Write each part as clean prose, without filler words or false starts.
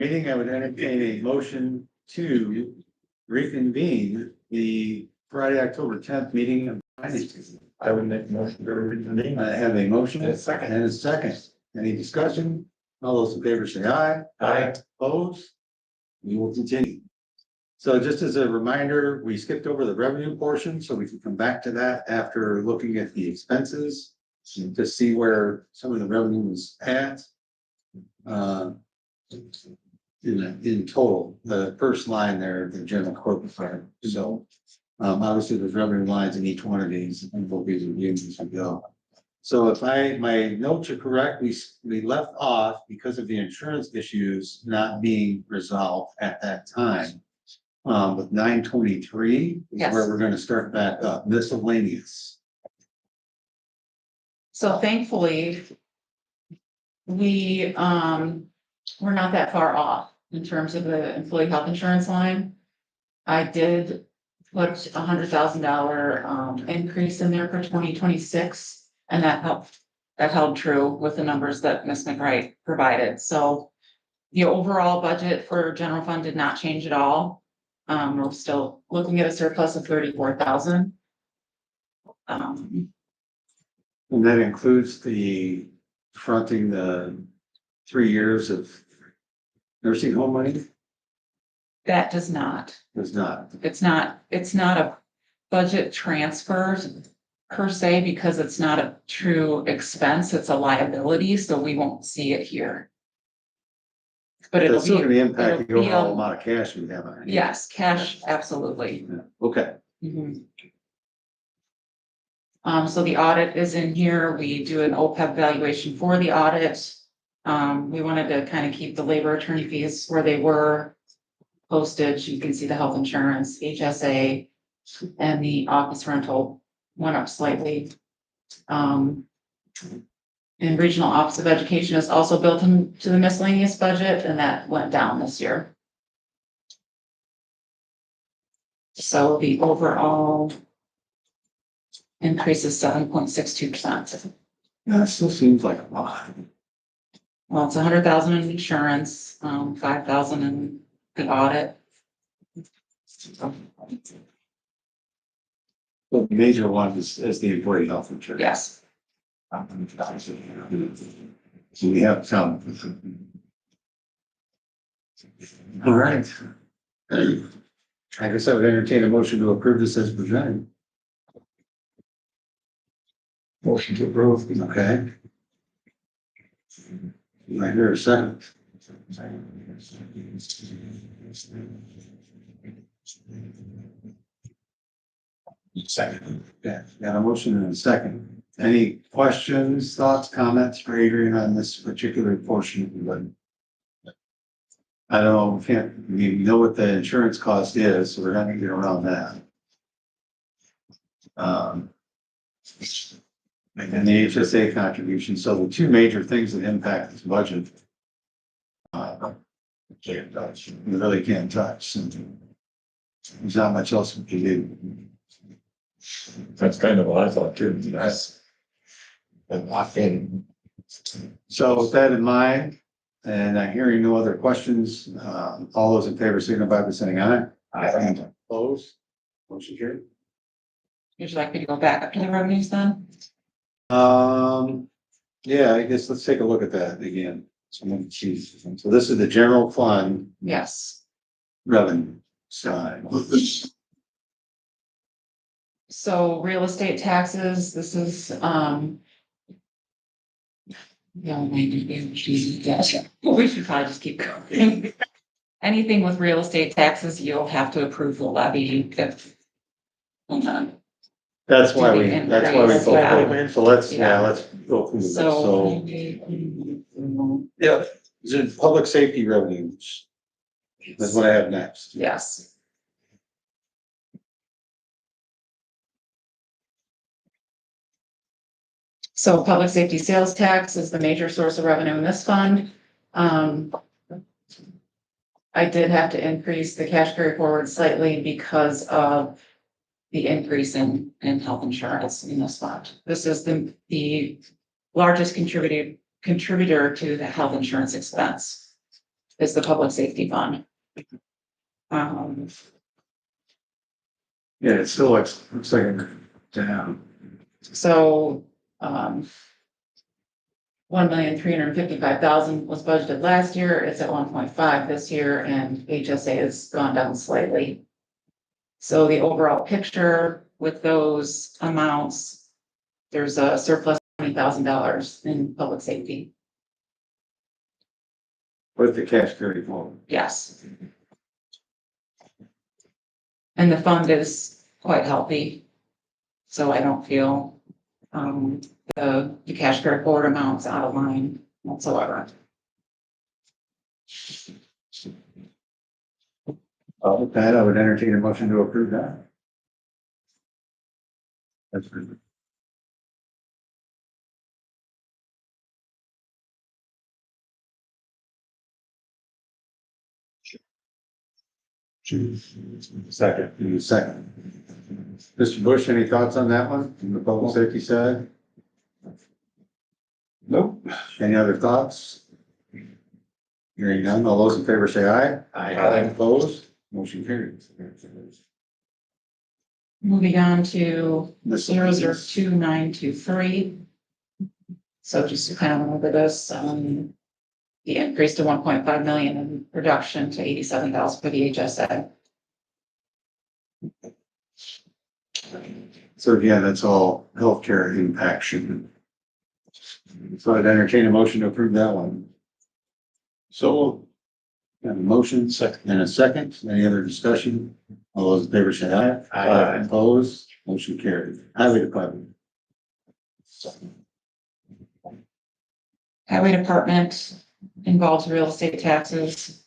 Meeting, I would entertain a motion to reconvene the Friday, October 10th meeting of finance. I would make a motion to reconvene. I have a motion And a second. and a second. Any discussion? All those in favor say aye. Aye. Opposed? We will continue. So just as a reminder, we skipped over the revenue portion, so we can come back to that after looking at the expenses to see where some of the revenue was at. In total, the first line there, the general corporate fund. So obviously there's revenue lines in each one of these and we'll be reviewing as we go. So if my notes are correct, we left off because of the insurance issues not being resolved at that time. With 923 is Yes. where we're gonna start back up, miscellaneous. So thankfully, we're not that far off in terms of the employee health insurance line. I did put $100,000 increase in there for 2026, and that held true with the numbers that Ms. McWright provided. So the overall budget for general fund did not change at all. We're still looking at a surplus of 34,000. And that includes the fronting the 3 years of nursing home money? That does not. Does not. It's not a budget transfer per se, because it's not a true expense, it's a liability, so we won't see it here. But it'll That's still be, gonna impact the it'll be overall a- amount of cash we have on hand. yes, cash, absolutely. Yeah. Okay, Mhm. So the audit is in here, we do an OPEB valuation for the audit. We wanted to kind of keep the labor attorney fees where they were. Postage, you can see the health insurance, HSA, and the office rental went up slightly. And Regional Office of Education is also built into the miscellaneous budget, and that went down this year. So the overall increase is 7.62%. that still seems like a lot. Well, it's 100,000 in insurance, 5,000 in the audit. So the major one is the employee health insurance. Yes, So we have some. All right. I guess I would entertain a motion to approve this as presented. Motion to approve. Okay. Right here, a second. Second. Yeah, got a motion and a second. Any questions, thoughts, comments for Adrian on this particular portion of the budget? I don't know, we know what the insurance cost is, so we're not gonna get around that. And the HSA contribution, so the two major things that impact this budget. Can't touch. We really can't touch. There's not much else we can do. That's kind of what I thought too. That's. And lock in. So with that in mind, and I'm hearing no other questions, all those in favor signify by saying aye. Opposed? Motion carried. would you like me to go back up to the revenues then? Yeah, I guess let's take a look at that again. So this is the general fund Yes. revenue side. So real estate taxes, this is, yeah, maybe, yes, we should probably just keep going. Anything with real estate taxes, you'll have to approve the levy if. That's why we Increase, go. So let's Yeah. let's go through this. So. So, yeah, is it public safety revenues? That's what I have next. Yes. So public safety sales tax is the major source of revenue in this fund. I did have to increase the cash carry forward slightly because of the increase in health insurance in this fund. This is the largest contributor to the health insurance expense is the public safety fund. Um, Yeah, it still looks like down. so, 1,355,000 was budgeted last year, it's at 1.5 this year, and HSA has gone down slightly. So the overall picture with those amounts, there's a surplus of $20,000 in public safety. With the cash carry forward. Yes. And the fund is quite healthy. So I don't feel, the cash carry forward amounts out of line whatsoever. With that, I would entertain a motion to approve that. That's good. Second. Give me a second. Mr. Bush, any thoughts on that one, from the public safety side? Nope. Any other thoughts? Hearing none, all those in favor say aye. Aye. Opposed, motion carries. Moving on to This 002923. So just to kind of remember this, the increase to 1.5 million in reduction to 87,000 for the HSA. So again, that's all healthcare impaction. So I'd entertain a motion to approve that one. So. Got a motion, second, and a second. Any other discussion? All those in favor say aye. Aye. Opposed, motion carried. Highway Department. Highway Department involves real estate taxes.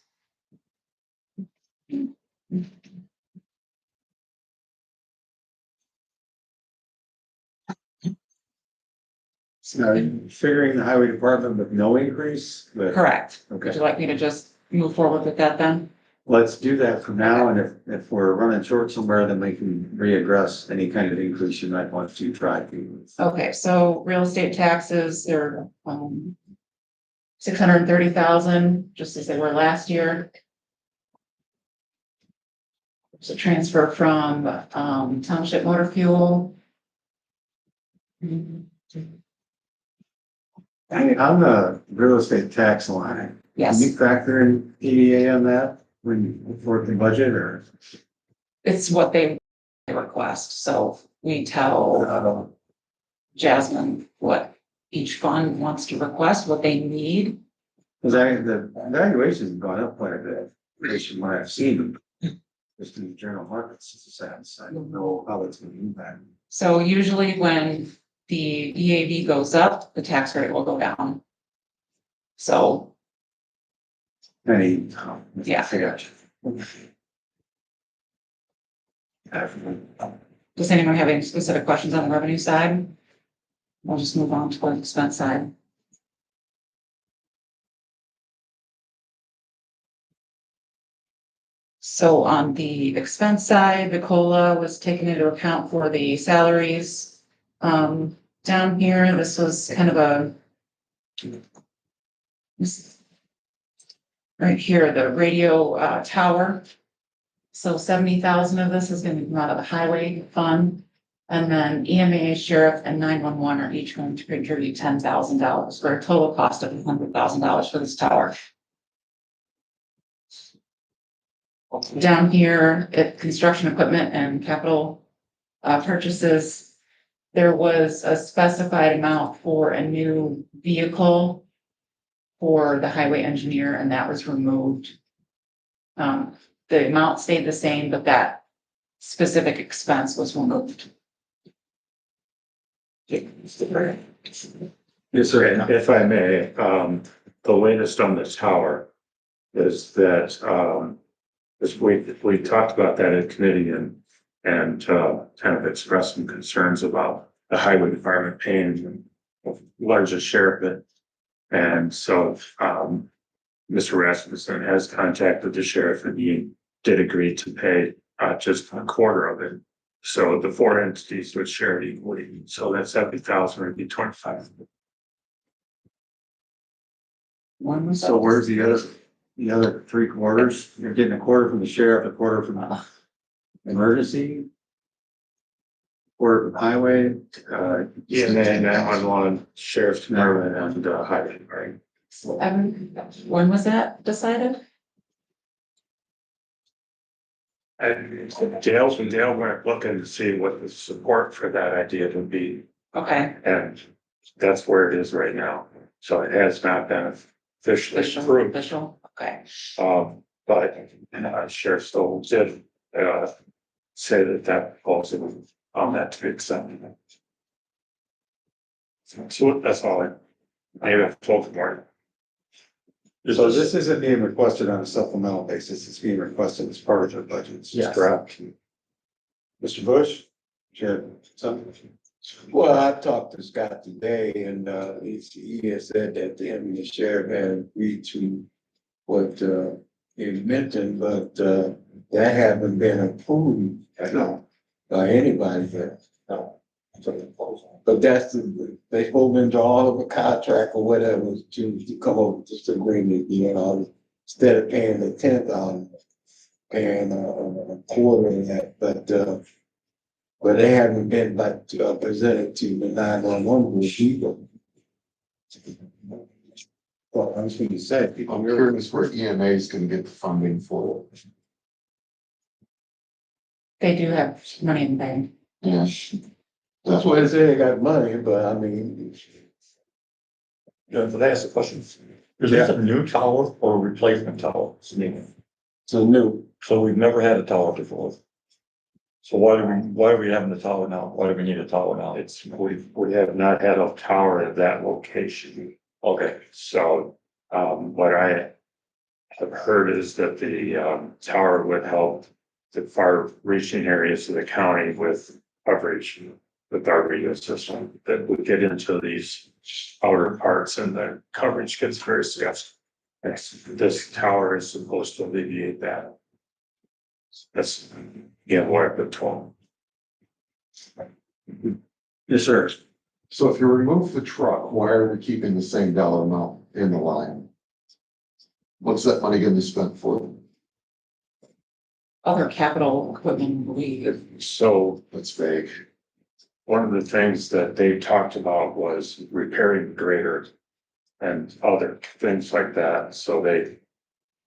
So figuring the highway department with no increase, but Correct. Okay. Would you like me to just move forward with that then? let's do that for now. And if we're running short somewhere, then we can readdress any kind of increase you might want to try to. Okay, so real estate taxes, they're, 630,000, just as they were last year. It's a transfer from, township motor fuel. On the real estate tax line, can Yes, you factor in EDA on that when you work the budget or? it's what they request, so we tell Jasmine what each fund wants to request, what they need. Cause the valuations have gone up quite a bit, based on what I've seen. Just in the general markets, it's a sense, I don't know how it's gonna impact. So usually when the EAV goes up, the tax rate will go down. So, Any. Yeah. I got does anyone have any specific questions on the revenue side? We'll just move on to the expense side. So on the expense side, the COLA was taken into account for the salaries. Down here, this was kind of right here, the radio tower. So 70,000 of this is going to come out of the highway fund. And then EMA, sheriff, and 911 are each going to contribute $10,000 for a total cost of $100,000 for this tower. Down here, at construction equipment and capital purchases, there was a specified amount for a new vehicle for the highway engineer, and that was removed. The amount stayed the same, but that specific expense was removed. Yes, sir. If I may, the latest on the tower is that, as we talked about that in committee and kind of expressed some concerns about the highway department paying the largest share of it. And so, Mr. Rasmussen has contacted the sheriff and he did agree to pay, just a quarter of it. So the four entities would share it equally. So that 70,000 would be 25. So where's the other, the other 3/4, you're getting a quarter from the sheriff, a quarter from emergency. Quarter from highway, And then that one sheriff's department and highway, right? When was that decided? And Dale went looking to see what the support for that idea would be, Okay, and that's where it is right now. So it has not been officially approved. official, okay. But Sheriff Stoll did say that proposal on that to be accepted. So that's all I have told more. so this isn't being requested on a supplemental basis, it's being requested as part of their budget. Yes. Correct. Mr. Bush? Sure. Something. Well, I talked to Scott today and he has said that him and the sheriff had agreed to what he mentioned, but that haven't been approved by anybody yet. No. But that's, they hold into all of a contract or whatever to come up with this agreement, instead of paying the 10,000, paying a quarter of that, but they haven't been presented to the 911 group either. Well, I was gonna say, people. I'm curious where EMA's can get the funding for it. They do have money in the bank. Yeah. That's why they say they got money, but I mean, But I ask a question, is this a new tower or a replacement tower? So new, So we've never had a tower before. So why are we having the tower now? Why do we need a tower now? We have not had a tower at that location. Okay, So, what I have heard is that the, tower would help the far reaching areas of the county with coverage with our radio system that would get into these outer parts and the coverage gets very sketchy. This tower is supposed to alleviate that. That's, what I've been told. yes, sir. So if you remove the truck, why are we keeping the same dollar amount in the line? What's that money gonna be spent for? Other capital equipment, So That's vague. one of the things that they talked about was repairing the grader and other things like that. So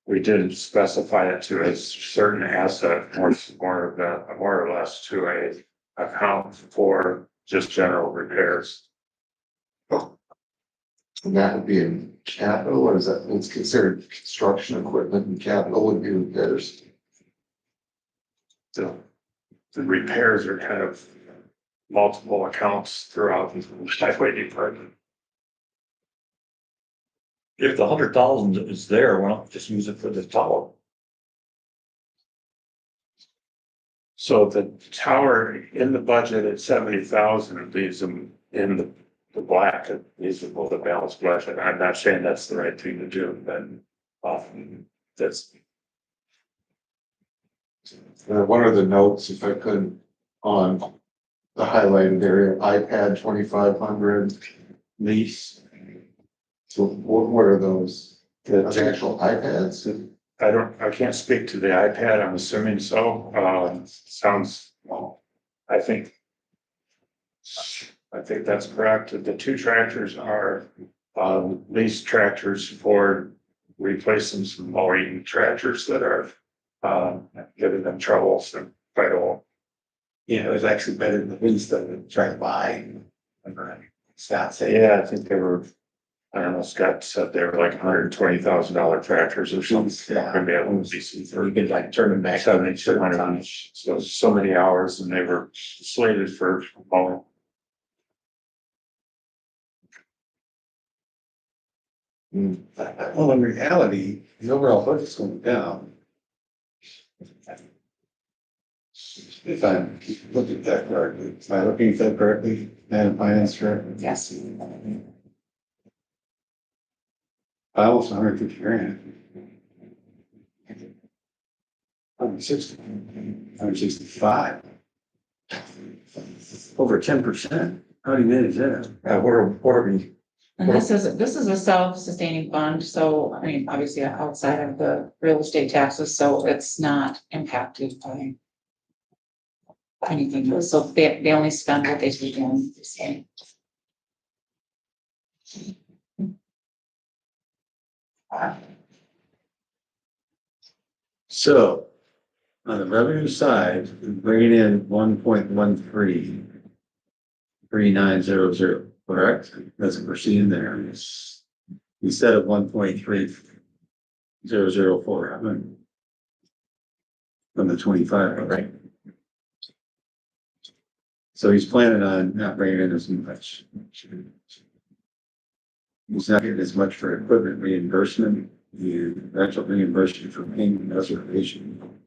we didn't specify it to a certain asset more or less to a account for just general repairs. And that would be in capital, or is that, it's considered construction equipment and capital would be repairs? The repairs are kind of multiple accounts throughout the highway department. if the 100,000 is there, why not just use it for the tower? So the tower in the budget at 70,000 leaves them in the black, it leaves them with a balanced budget. I'm not saying that's the right thing to do, but that's. One of the notes, if I could, on the highlighted area, iPad 2,500 lease. So what are those? Are they actual iPads? I can't speak to the iPad, I'm assuming so, sounds, well, I think that's correct, the two tractors are, leased tractors for replacing some mowing tractors that are, giving them troubles and quite old. Yeah, it was actually better than the lease than trying to buy. Scott said. Yeah, I think they were, I don't know, Scott said they were like $120,000 tractors or something. Yeah. Maybe a little decent for You could like turn them back. 7,200 each, so many hours and they were slated for mowing. Well, in reality, the overall budget's going down. If I'm looking at that correctly, am I looking at that correctly, Madam Finance Director? yes. By almost 150 grand. 160, 165. Over 10%. How do you manage that? What are we, And this is a self-sustaining fund, so, I mean, obviously outside of the real estate taxes, so it's not impacted by anything, so they only spend what they take in, so. So, on the revenue side, we're bringing in 1.133900, correct? That's what we're seeing there. Instead of 1.3004 from the 25, right? So he's planning on not bringing in as much. He's not getting as much for equipment reimbursement, the actual reimbursement for payment reservation.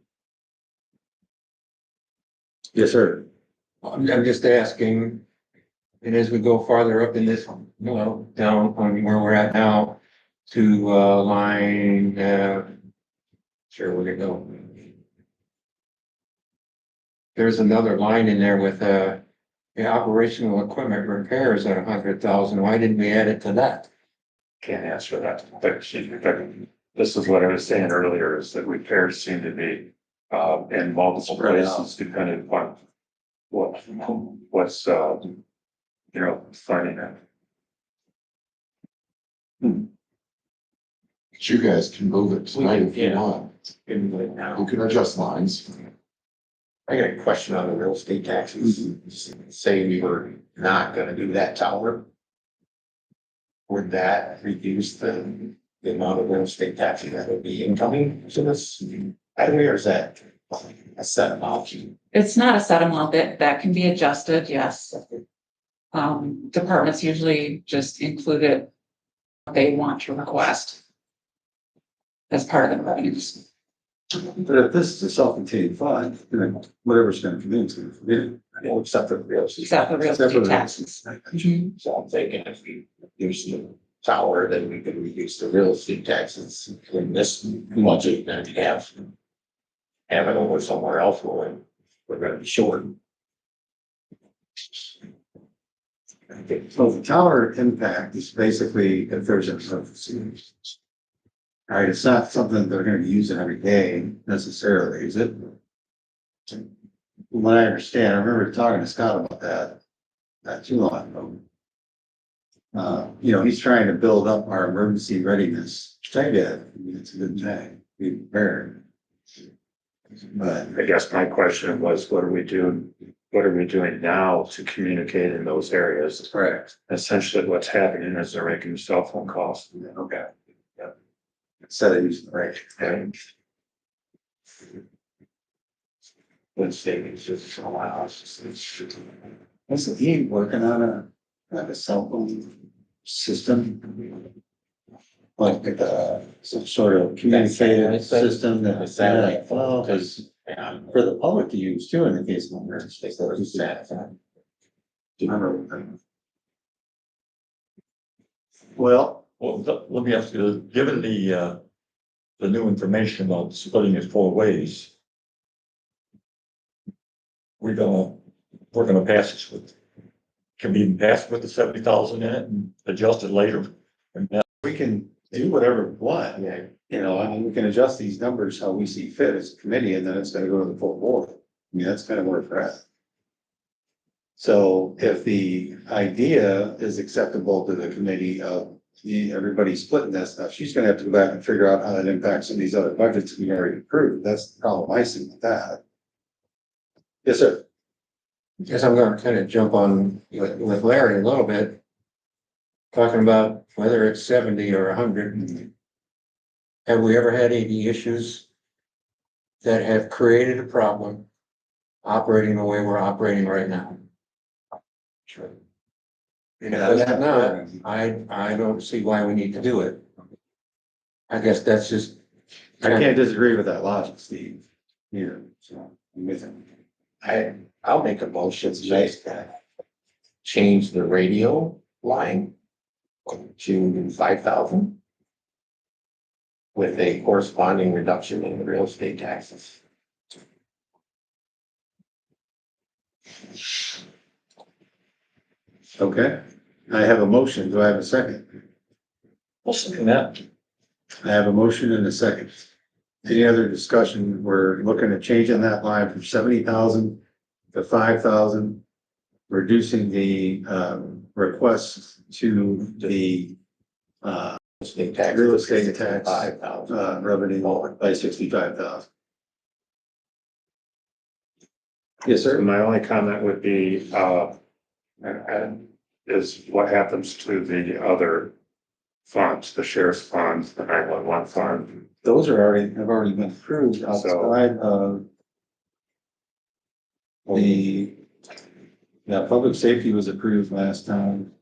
Yes, sir. I'm just asking, and as we go farther up in this, down on where we're at now, to, line, sure, where'd it go? There's another line in there with, the operational equipment repairs at 100,000. Why didn't we add it to that? Can't answer that. But this is what I was saying earlier, is that repairs seem to be, in multiple places depending upon what's, finding it. But you guys can move it tonight if you Yeah. want. Now, You can adjust lines. I got a question on the real estate taxes. Say we were not gonna do that tower. Would that reduce the amount of real estate taxes that would be incoming to this? Or is that a set amount? It's not a set amount that can be adjusted, yes. Departments usually just include it, what they want to request as part of the revenues. But if this is a self-contained fund, then whatever's gonna come in, it's gonna come in. Except for the real estate. Except the real Except for estate the- taxes. Mhm. So I'm thinking if we reduce the tower, then we could reduce the real estate taxes in this budget and have it over somewhere else where we're gonna be short. So the tower impact is basically if there's an emergency. All right, it's not something they're gonna be using every day necessarily, is it? From what I understand, I remember talking to Scott about that, not too long ago. He's trying to build up our emergency readiness, which I get, I mean, it's a good thing, be prepared. But I guess my question was, what are we doing now to communicate in those areas? correct. Essentially, what's happening is they're making cell phone calls. Okay. Yeah. Instead of using the right. And When savings just so loud. Isn't he working on a cell phone system? Like some sort of communicated system that is Satellite phone, well, because for the public to use too in the case of emergency. so it's sad. Well, Let me ask you, given the new information about splitting it 4 ways. We're gonna pass this with, can we even pass it with the 70,000 in it and adjust it later? And then we can do whatever we want. Yeah. I mean, we can adjust these numbers how we see fit as a committee, and then it's gonna go to the full board. I mean, that's kind of where we're at. So if the idea is acceptable to the committee of everybody splitting that stuff, she's gonna have to go back and figure out how that impacts some of these other budgets we already approved. That's the problem I see with that. Yes, sir. Guess I'm gonna kind of jump on with Larry a little bit. Talking about whether it's 70 or 100. Have we ever had any issues that have created a problem operating the way we're operating right now? Sure. And if it's not, I don't see why we need to do it. I guess that's just. I can't disagree with that logic, Steve. Here, so I'm with him. I'll make a motion to change the radio line to 5,000 with a corresponding reduction in the real estate taxes. Okay, I have a motion. Do I have a second? We'll second that. I have a motion and a second. Any other discussion? We're looking at changing that line from 70,000 to 5,000. Reducing the requests to the State tax. real estate tax 5,000. revenue by 65,000. Yes, So sir. my only comment would be, is what happens to the other funds, the sheriff's funds, the 911 fund. Those are have already been approved outside of the, yeah, public safety was approved last time,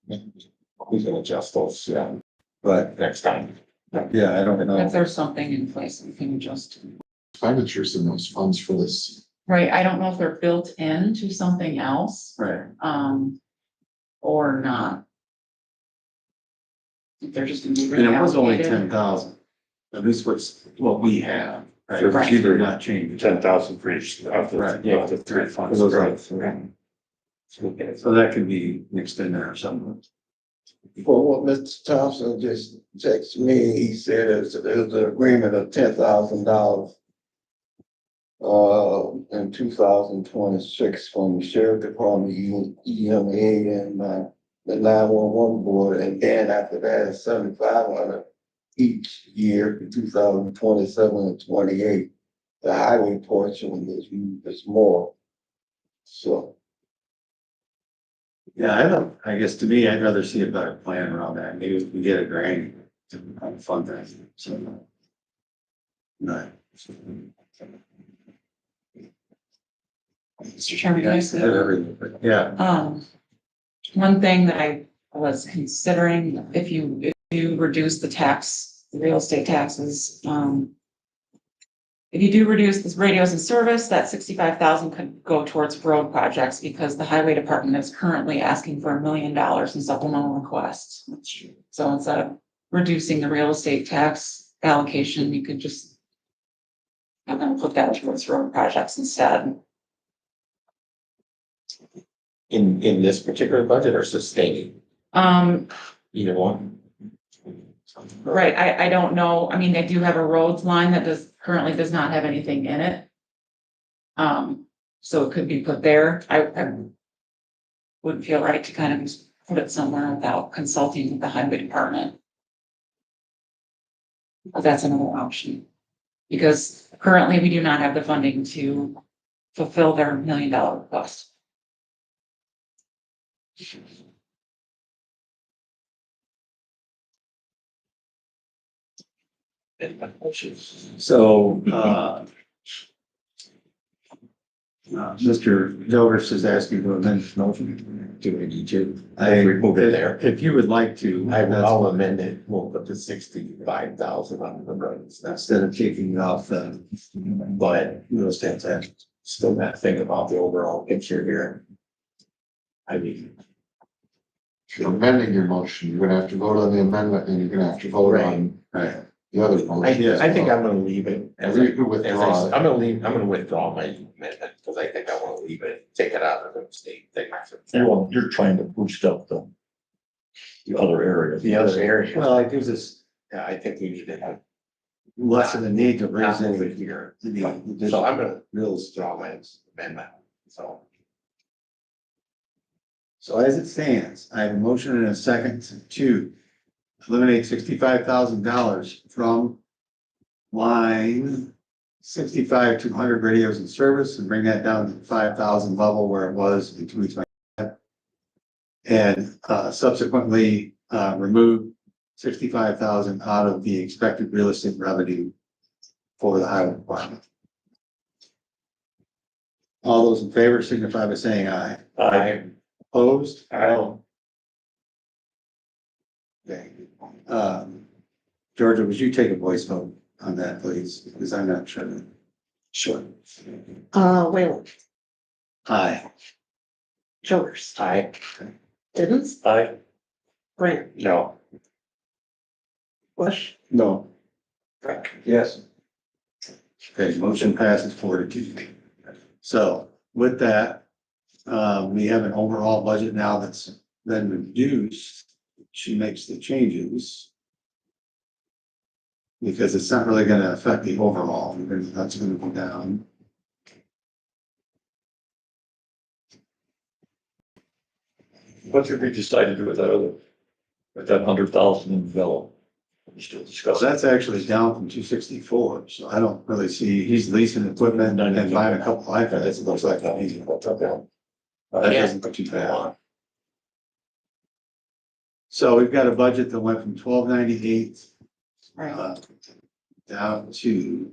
We can adjust those, yeah, but next time. yeah, I don't If know. there's something in place, we can adjust. Expenditures in those funds for this. Right, I don't know if they're built into something else, Right. or not. If they're just. Gonna be And it was only reallocated. 10,000, at least what we have. Right, Right. it's either not changed. 10,000 for each of the, Right. of the three funds. Those are- Right. So that could be mixed in there or something. For what Mr. Thompson just texted me, he said there's an agreement of $10,000. In 2026 from the sheriff department, EMA and, the 911 board, and then after that, it's 7,500 each year for 2027 and 28. The highway portion is more. So. Yeah, I guess to me, I'd rather see a better plan around that. Maybe we can get a grant to fund that, so. No. Mr. Chairman, can I say? Yeah, One thing that I was considering, if you reduce the tax, the real estate taxes, if you do reduce this radios and service, that 65,000 could go towards road projects because the highway department is currently asking for $1 million in supplemental requests. So instead of reducing the real estate tax allocation, you could just have them put that towards road projects instead. In this particular budget or sustaining, either one? Right, I don't know, I mean, they do have a roads line that currently does not have anything in it. So it could be put there, I wouldn't feel right to kind of just put it somewhere without consulting with the highway department. But that's another option, because currently we do not have the funding to fulfill their $1 million request. so, Mr. Delvers is asking to amend his motion. Do we need to? I Remove it there. If you would like to. I'll amend it, we'll put the 65,000 on the roads, that's, Instead of taking off the but real estate tax. still not thinking about the overall picture here. I mean, If you're amending your motion, you're gonna have to vote on the amendment and you're gonna have to vote on Right. the other I motion. think I'm gonna leave it. As you withdraw. I'm gonna withdraw my amendment, because I think I wanna leave it, take it out of the state thing. You're trying to boost up the other areas. The other areas. Well, it gives us Yeah, I think we need to have. less of a need to raise Not move it it here. here. So I'm gonna Real withdraw my amendment, so. So as it stands, I have a motion and a second to eliminate $65,000 from line 65,200 radios and service and bring that down to the 5,000 level where it was in 2 weeks. And subsequently remove 65,000 out of the expected real estate revenue for the highway department. All those in favor signify by saying aye. Opposed? Aye. Okay. Georgia, would you take a voice vote on that, please? Because I'm not sure. Sure. Whalen, Aye. Childers, Aye. Tibbins, Aye. Grant, No. Bush, No. Frank. Yes. Okay, motion passes 4-2. So with that, we have an overall budget now that's then reduced, she makes the changes. Because it's not really gonna affect the overall, because that's gonna go down. What did we decide to do with that other, with that 100,000 in Velo? We still So discussing. that's actually down from 264, so I don't really see, he's leasing equipment and buying a couple iPads, it looks like that easy. That doesn't put you bad. So we've got a budget that went from 1298 Right, down to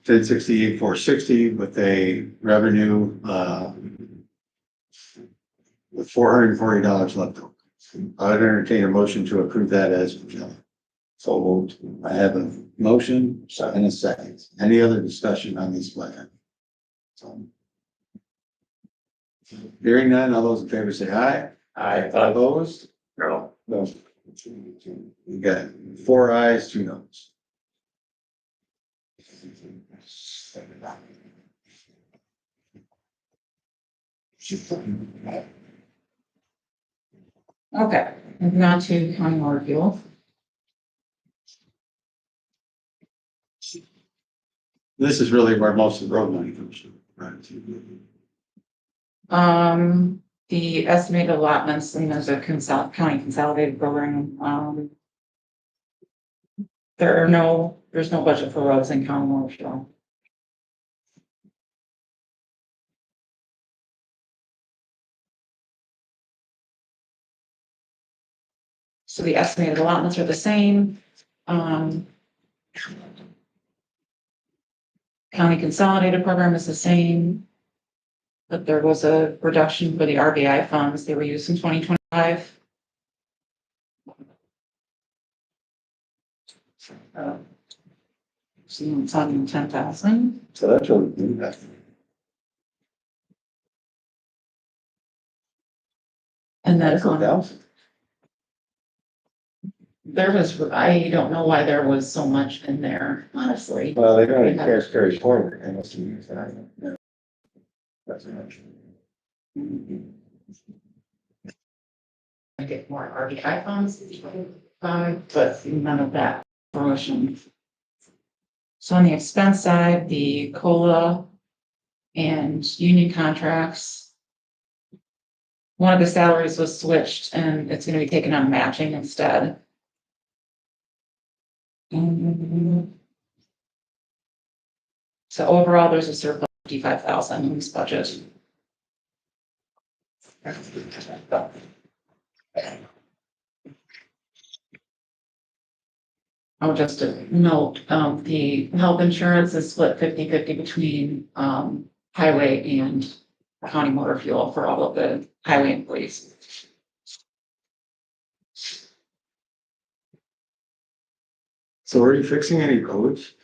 1068, 460 with a revenue, with $440 left over. I'd entertain a motion to approve that as presented. So moved. I have a motion and a second. Any other discussion on this plan? Hearing none, all those in favor say aye. I Opposed? No. No. You got 4 ayes, 2 noes. okay, moving on to county motor fuel. This is really where most of the road money comes from, right? The estimated allotments, and there's a county consolidated program, there's no budget for roads in county motor fuel. So the estimated allotments are the same, county consolidated program is the same. But there was a reduction for the RBI funds, they were used in 2025. So it's 110,000. So that's what we do that. And then That's a thousand. there was, I don't know why there was so much in there, honestly. Well, they don't have cash carry forward, and that's that. Yeah. That's much. I get more RBI funds, but none of that fruition. So on the expense side, the COLA and union contracts. One of the salaries was switched and it's gonna be taken on matching instead. So overall, there's a surplus of 55,000 in this budget. Oh, just a note, the health insurance is split 50-50 between, highway and county motor fuel for all of the highway employees. So are you fixing any roads?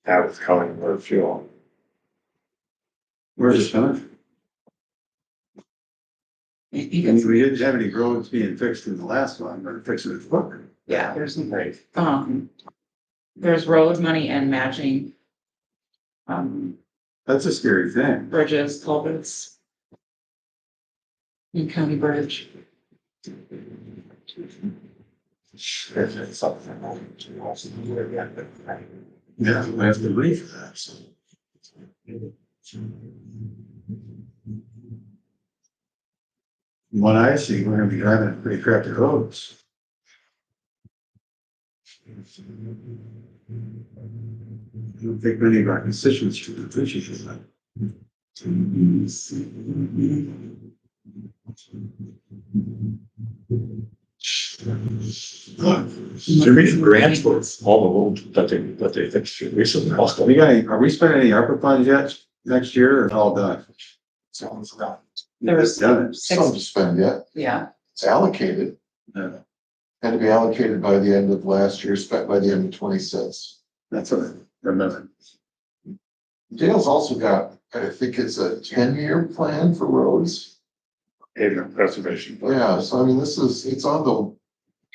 That was county motor fuel. Where's it coming? You I can mean, we didn't have any roads being fixed in the last one, but fixing it quicker. yeah, there's some great, there's road money and matching. That's a scary thing. Bridges, culverts. And county bridge. Yeah, we have to wait for that. So. From what I see, we're gonna be driving pretty crappy roads. I don't think many of our constituents should appreciate that. There is grants for all the roads that they fixed recently. Are we spending any ARPA funds yet next year or it's all done? Sounds done. There's Done it. Some to spend yet. yeah, It's allocated. Yeah. Had to be allocated by the end of last year, spent by the end of 26. That's what I remember. Dale's also got, I think it's a 10-year plan for roads. Pavement preservation. Plan. Yeah, so I mean, it's on the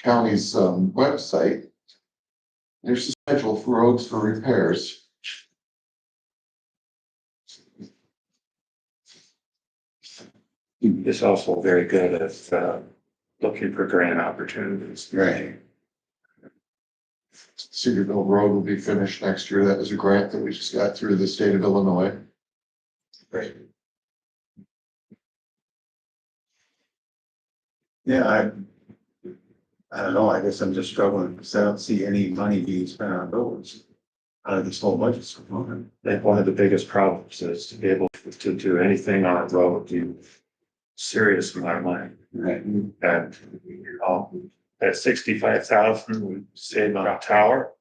county's website. There's schedule for roads for repairs. It's also very good at, looking for grant opportunities. Right. Cedarville Road will be finished next year. That was a grant that we just got through the state of Illinois. Great. Yeah, I don't know, I guess I'm just struggling, because I don't see any money being spent on roads out of this whole budget so far. I think one of the biggest problems is to be able to do anything on a road, you serious amount of money. Right. And, at 65,000, we save on a tower,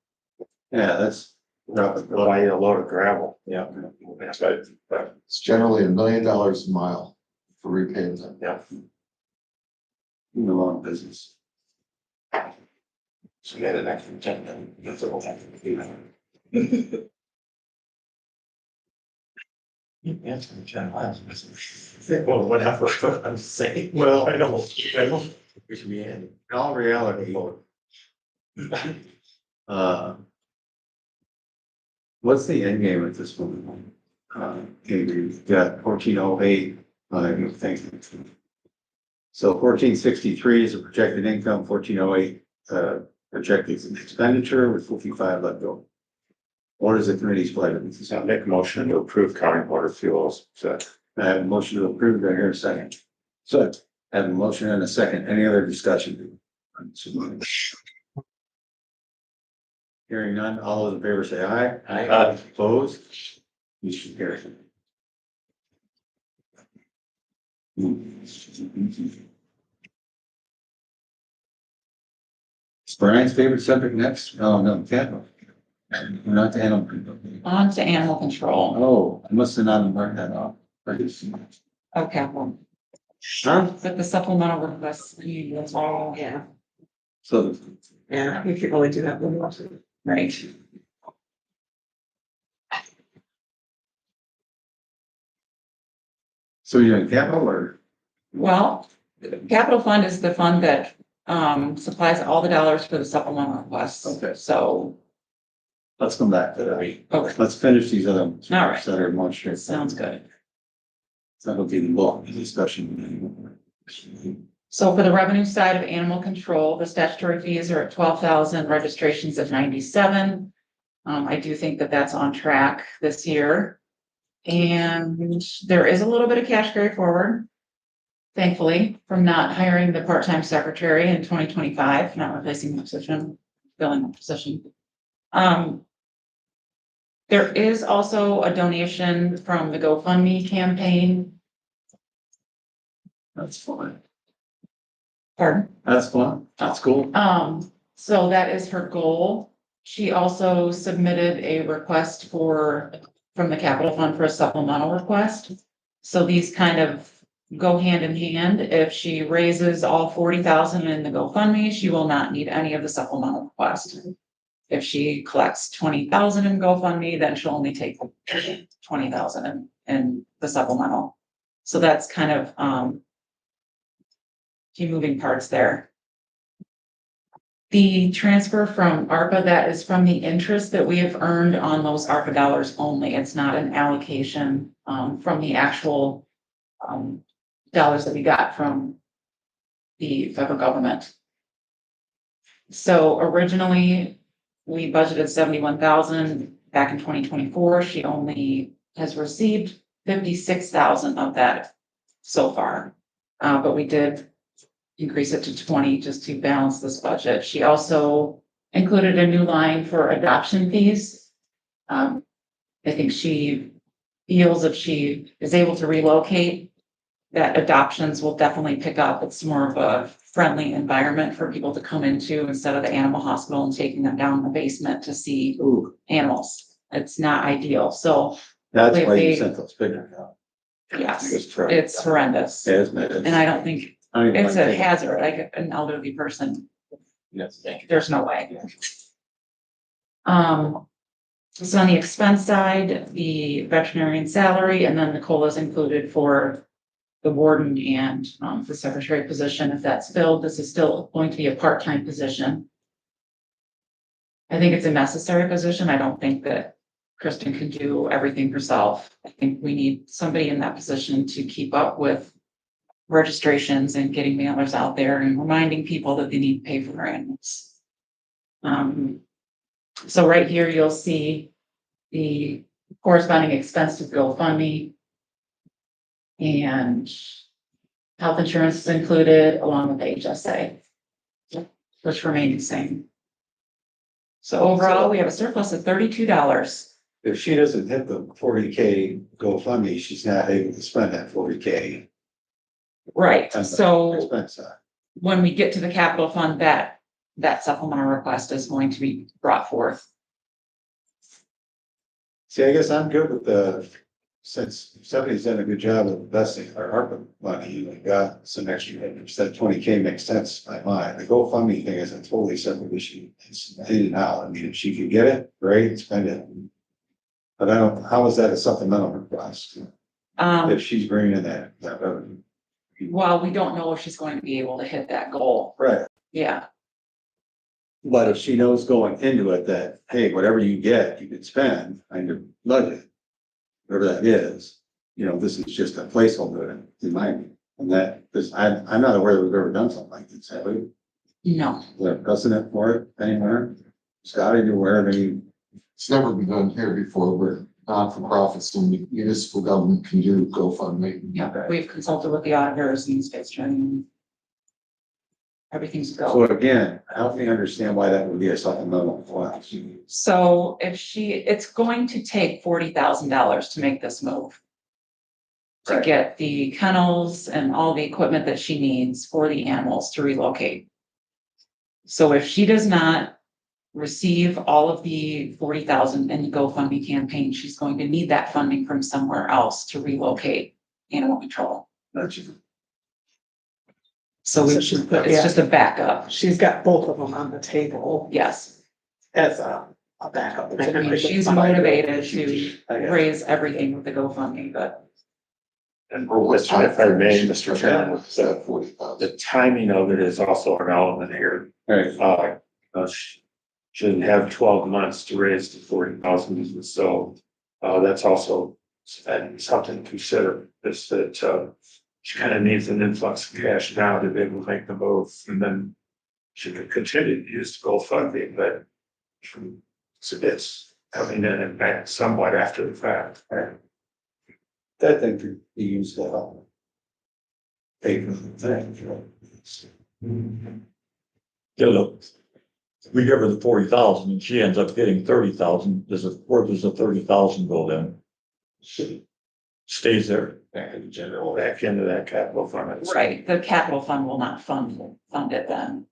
Yeah, that's. buy you a load of gravel. Yeah. But, It's generally $1 million a mile for repaving. yeah, In the long business. So we had an extra 10 then. That's what we'll have to do. Yeah, it's gonna be 10 miles. Well, whatever, I'm saying. Well, I know. We should be in. In all reality. What's the end game at this point? You've got 1408, you think. So 1463 is a projected income, 1408, projected expenditure with 55 let go. What is the committee's pleasure? so make a motion to approve county water fuels, so. I have a motion to approve, do I hear a second? So, I have a motion and a second, any other discussion? Hearing none, all those in favor say aye. Aye. Opposed? Motion carries. It's Brian's favorite subject next? Oh, no, capital. We're not to animal control. On to animal control. Oh, I must have not marked that off. Okay, well, Huh? with the supplemental requests, that's all, Yeah, So, yeah, we could only do that one more. right? so you're in capital or? Well, the capital fund is the fund that supplies all the dollars for the supplemental requests. Okay. So, Let's come back to that. okay, Let's finish these other ones. All right. That are more straight. sounds good. That'll be the bulk of the discussion. So for the revenue side of animal control, the statutory fees are at 12,000, registrations at 97. I do think that that's on track this year. And there is a little bit of cash carry forward, thankfully, from not hiring the part-time secretary in 2025, not replacing the position, filling the position. There is also a donation from the GoFundMe campaign. That's fine. Pardon? That's fun. That's cool. So that is her goal. She also submitted a request from the capital fund for a supplemental request. So these kind of go hand in hand. If she raises all 40,000 in the GoFundMe, she will not need any of the supplemental request. If she collects 20,000 in GoFundMe, then she'll only take 20,000 in the supplemental. So that's kind of, few moving parts there. The transfer from ARPA, that is from the interest that we have earned on those ARPA dollars only. It's not an allocation from the actual dollars that we got from the federal government. So originally, we budgeted 71,000 back in 2024. She only has received 56,000 of that so far. But we did increase it to 20 just to balance this budget. She also included a new line for adoption fees. I think she feels if she is able to relocate, that adoptions will definitely pick up. It's more of a friendly environment for people to come into instead of the animal hospital and taking them down in the basement to see animals. It's not ideal. So That's Wait, why you wait. sent those figures out. yes, It's true. it's horrendous. Isn't it? And I don't think I don't even it's like a taking- hazard, like an elderly person. Yes, thank you. There's no way. So on the expense side, the veterinarian salary and then the COLA is included for the warden and the secretary position. If that's filled, this is still going to be a part-time position. I think it's a necessary position. I don't think that Kristen can do everything herself. I think we need somebody in that position to keep up with registrations and getting mailers out there and reminding people that they need to pay for their animals. So right here, you'll see the corresponding expense to GoFundMe. And health insurance is included along with HSA, which remain the same. So overall, we have a surplus of $32. If she doesn't hit the 40K GoFundMe, she's not able to spend that 40K. Right, on the so expense side. when we get to the capital fund, that supplemental request is going to be brought forth. See, I guess I'm good with since somebody's done a good job of investing our ARPA money, we got some extra, that 20K makes sense in my mind. The GoFundMe thing is a totally separate issue. It's in and out. I mean, if she could get it, great, spend it. But how is that a supplemental request? If she's bringing in that revenue? Well, we don't know if she's going to be able to hit that goal. Right. Yeah, But if she knows going into it that, hey, whatever you get, you can spend on your budget, whatever that is, this is just a placeholder in my opinion. And I'm not aware that we've ever done something like this, have we? no, Is there a precedent for it anywhere? Scott, are you aware of any? It's never been done here before, where not-for-profits and municipal government can do GoFundMe. yeah, we've consulted with the auditors and space training. Everything's So go. again, help me understand why that would be a supplemental request. So it's going to take $40,000 to make this move. To Right. get the kennels and all the equipment that she needs for the animals to relocate. So if she does not receive all of the 40,000 in the GoFundMe campaign, she's going to need that funding from somewhere else to relocate animal control. So So she's put- it's yeah. just a backup. She's got both of them on the table Yes, as a backup. I mean, she's motivated to raise everything with the GoFundMe, but And Or what time if I may, frame Mr. Chairman, is that 40,000? the timing of it is also an element here. Right. Should have 12 months to raise the 40,000, so that's also something to consider. Is that she kind of needs an influx of cash now to be able to make the move, and then she could continue to use the GoFundMe, but it's coming in and back somewhat after the fact. That thing could be used to help pay for the thing. Yeah, look, we give her the 40,000 and she ends up getting 30,000. Where does the 30,000 go then? Stays there. Back in general, back into that capital fund. right, the capital fund will not fund it then.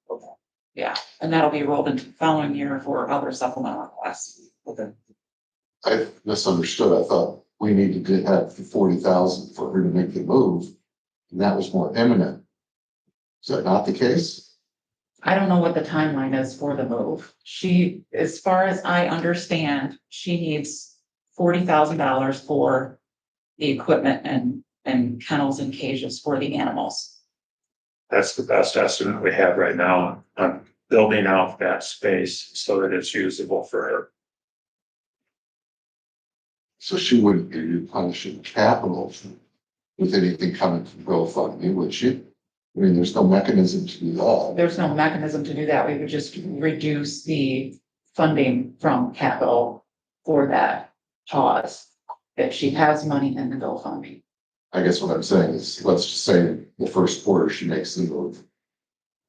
Yeah, and that'll be rolled into the following year for other supplemental requests. I misunderstood. I thought we needed to have the 40,000 for her to make the move, and that was more imminent. Is that not the case? I don't know what the timeline is for the move. She, as far as I understand, she needs $40,000 for the equipment and kennels and cages for the animals. That's the best estimate we have right now on building out that space so that it's usable for her. So she wouldn't be replenishing capital with anything coming from GoFundMe, would she? I mean, there's no mechanism to do that. There's no mechanism to do that. We would just reduce the funding from capital for that cause. If she has money in the GoFundMe. I guess what I'm saying is, let's just say the first quarter she makes the move.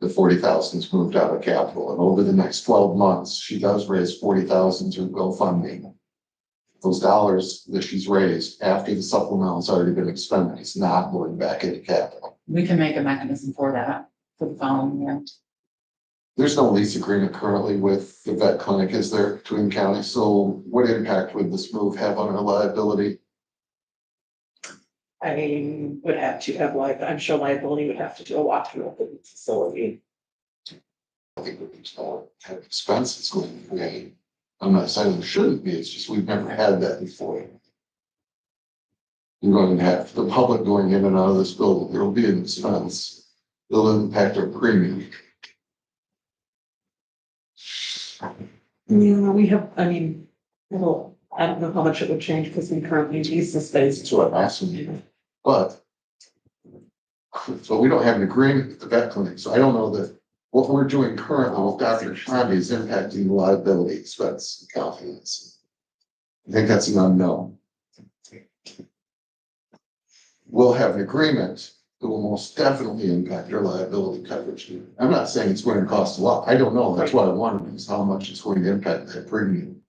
The 40,000 is moved out of capital, and over the next 12 months, she does raise 40,000 through GoFundMe. Those dollars that she's raised after the supplemental has already been expended, it's not going back into capital. We can make a mechanism for that for the following year. There's no lease agreement currently with the vet clinic, is there, between counties? So what impact would this move have on our liability? I would have to have I'm sure liability would have to do a walkthrough of the facility. I think there's no kind of expense it's going to be. I'm not saying there shouldn't be, it's just we've never had that before. You're going to have the public going in and out of this building, there will be an expense. It'll impact our premium. Yeah, we have, I mean, well, I don't know how much it would change because we currently lease the space. That's what I'm asking you. But so we don't have an agreement with the vet clinic, so I don't know that what we're doing currently with Dr. Tommy is impacting the liability expense calculus. I think that's an unknown. We'll have an agreement that will most definitely impact our liability coverage. I'm not saying it's going to cost a lot. I don't know. That's what I want to know is how much it's going to impact that premium.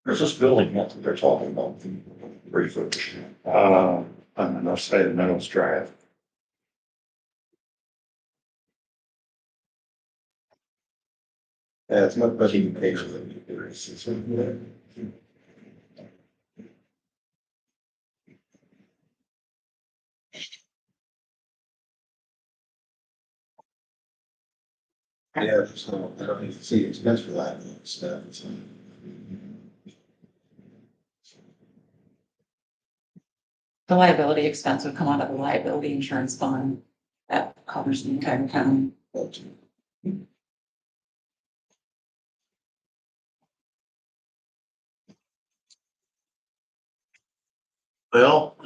There's this building that they're talking about, briefly. On the north side of Meadows Drive. Yeah, it's much better than patient. Yeah, so I don't even see expense for that stuff. So. The liability expense would come out of the liability insurance fund that covers the entire county. Well,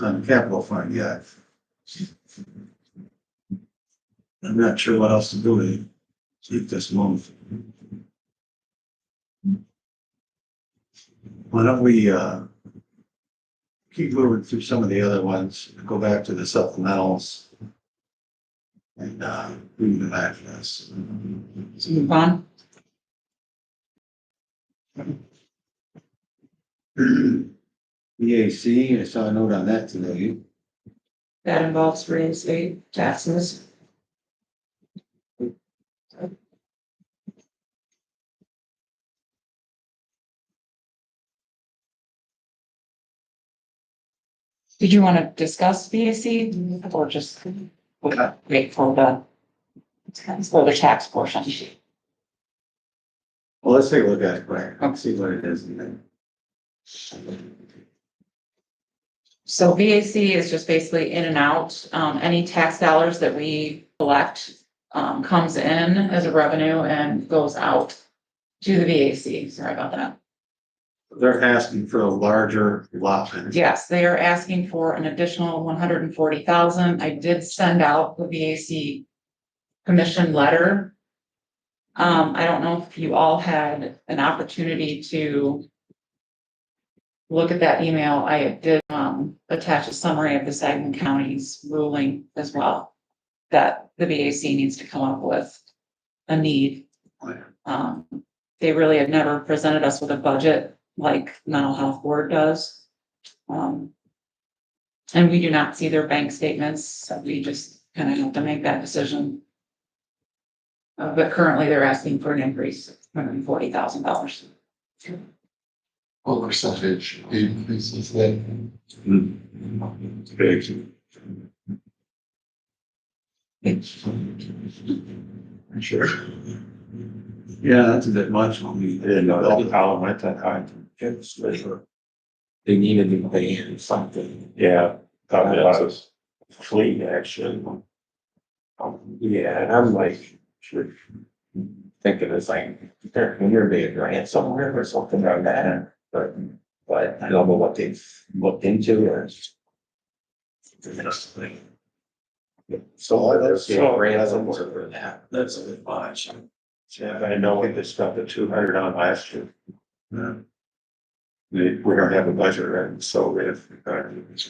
On the capital fund yet. I'm not sure what else to do with it. Keep this month. Why don't we, keep moving through some of the other ones, go back to the supplementals. And, read the back to this. So move on. EAC, I saw a note on that today. That involves real estate taxes. Did you want to discuss BAC or just wait for the tax portion? Well, let's take a look at it, right? See what it is. And then. So VAC is just basically in and out. Any tax dollars that we collect comes in as a revenue and goes out to the VAC. Sorry about that. They're asking for a larger lot. Yes, they are asking for an additional 140,000. I did send out the VAC commission letter. I don't know if you all had an opportunity to look at that email. I did attach a summary of the Saginaw County's ruling as well, that the VAC needs to come up with a need. They really have never presented us with a budget like mental health board does. And we do not see their bank statements, so we just kind of have to make that decision. But currently they're asking for an increase of $140,000. What percentage increase is that? Big. Sure. Yeah, that's a bit much when we. I didn't know that column went that high. they needed to pay something. Yeah, thought it was fleet actually. Yeah, and I'm like, sure, thinking it's like, there can be a grant somewhere or something like that, but I don't know what they've looked into or. So there's a grant somewhere for that. That's a bit much. Yeah, I know we just got the 200 on last year. Yeah. We don't have a budget, right? So if.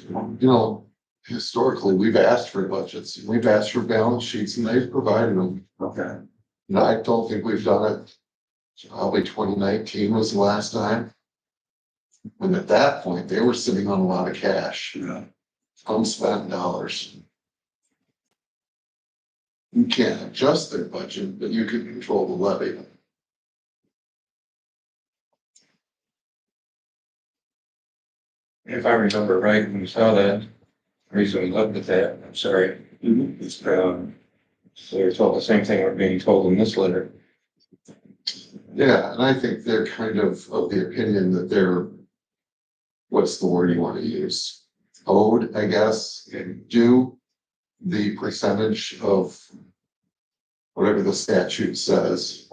You know, historically, we've asked for budgets, we've asked for balance sheets and they've provided them. Okay. And I don't think we've done it. Probably 2019 was the last time. And at that point, they were sitting on a lot of cash, Yeah. unspent dollars. You can't adjust their budget, but you can control the levy. If I remember right, when we saw that, the reason we looked at that, I'm sorry, it's, they were told the same thing we're being told in this letter. Yeah, and I think they're kind of the opinion that they're what's the word you want to use? Owed, I guess, and due the percentage of whatever the statute says.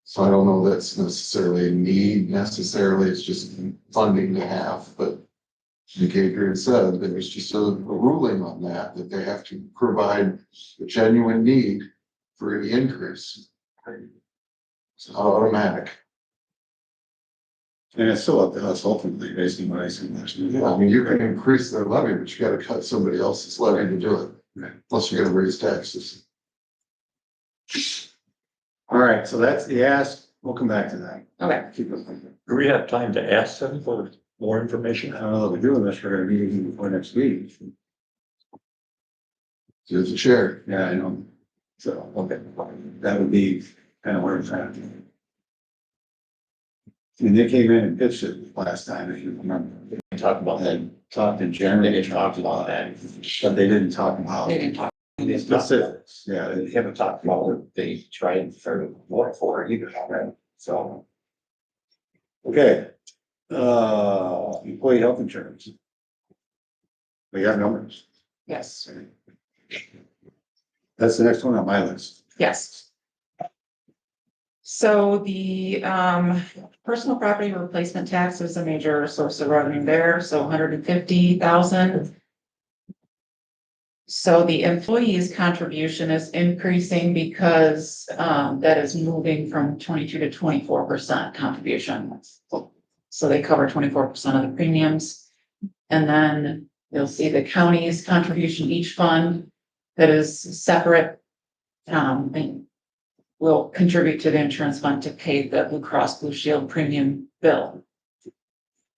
So I don't know that's necessarily a need necessarily, it's just funding to have, but like Adrian said, there was just a ruling on that, that they have to provide a genuine need for any increase. It's automatic. And it's still up to us ultimately, based on what I said. Yeah, I mean, you can increase their levy, but you gotta cut somebody else's levy to do it, plus you're gonna raise taxes. All right, so that's the ask. We'll come back to that. Okay, Keep it moving. Do we have time to ask them for more information? I don't know what we're doing this, we're gonna meet even before next week. Through the chair. Yeah, I know. So, Okay. that would be kind of where it's at. I mean, they came in and pitched it last time, if you remember. Talk about that. And talked in general. They didn't talk about that. But they didn't talk about they didn't talk. the specifics. Yeah, They haven't talked about what they tried for what for either, right? So. okay. Employee health insurance. We have numbers. Yes, That's the next one on my list. yes. So the personal property replacement tax is a major source of revenue there, so 150,000. So the employee's contribution is increasing because that is moving from 22 to 24% contribution. So they cover 24% of the premiums. And then you'll see the county's contribution, each fund that is separate. And will contribute to the insurance fund to pay the Blue Cross Blue Shield premium bill.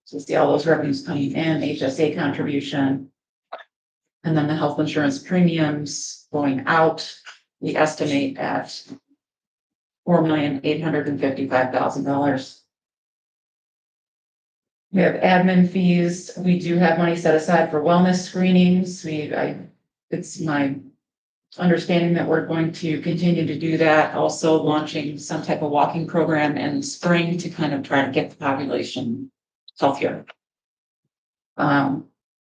So you see all those revenues coming in, HSA contribution. And then the health insurance premiums going out, we estimate at $4,855,000. We have admin fees. We do have money set aside for wellness screenings. It's my understanding that we're going to continue to do that, also launching some type of walking program in the spring to kind of try to get the population healthier.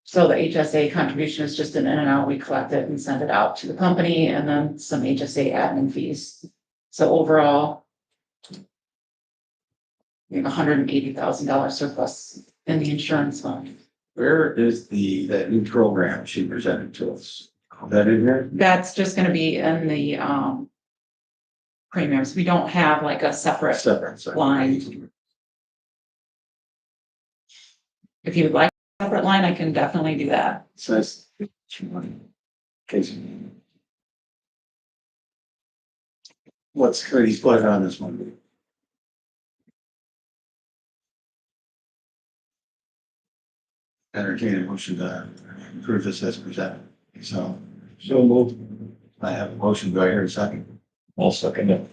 So the HSA contribution is just an in and out. We collect it and send it out to the company, and then some HSA admin fees. So overall, we have $180,000 surplus in the insurance fund. Where is that new program she presented to us? Is that in here? That's just gonna be in the premiums. We don't have like a separate Separate. line. If you would like a separate line, I can definitely do that. So that's. Case. What's committee's pleasure on this one? Entertain a motion to approve this as presented. So moved. I have a motion. Do I hear a second? I'll second it.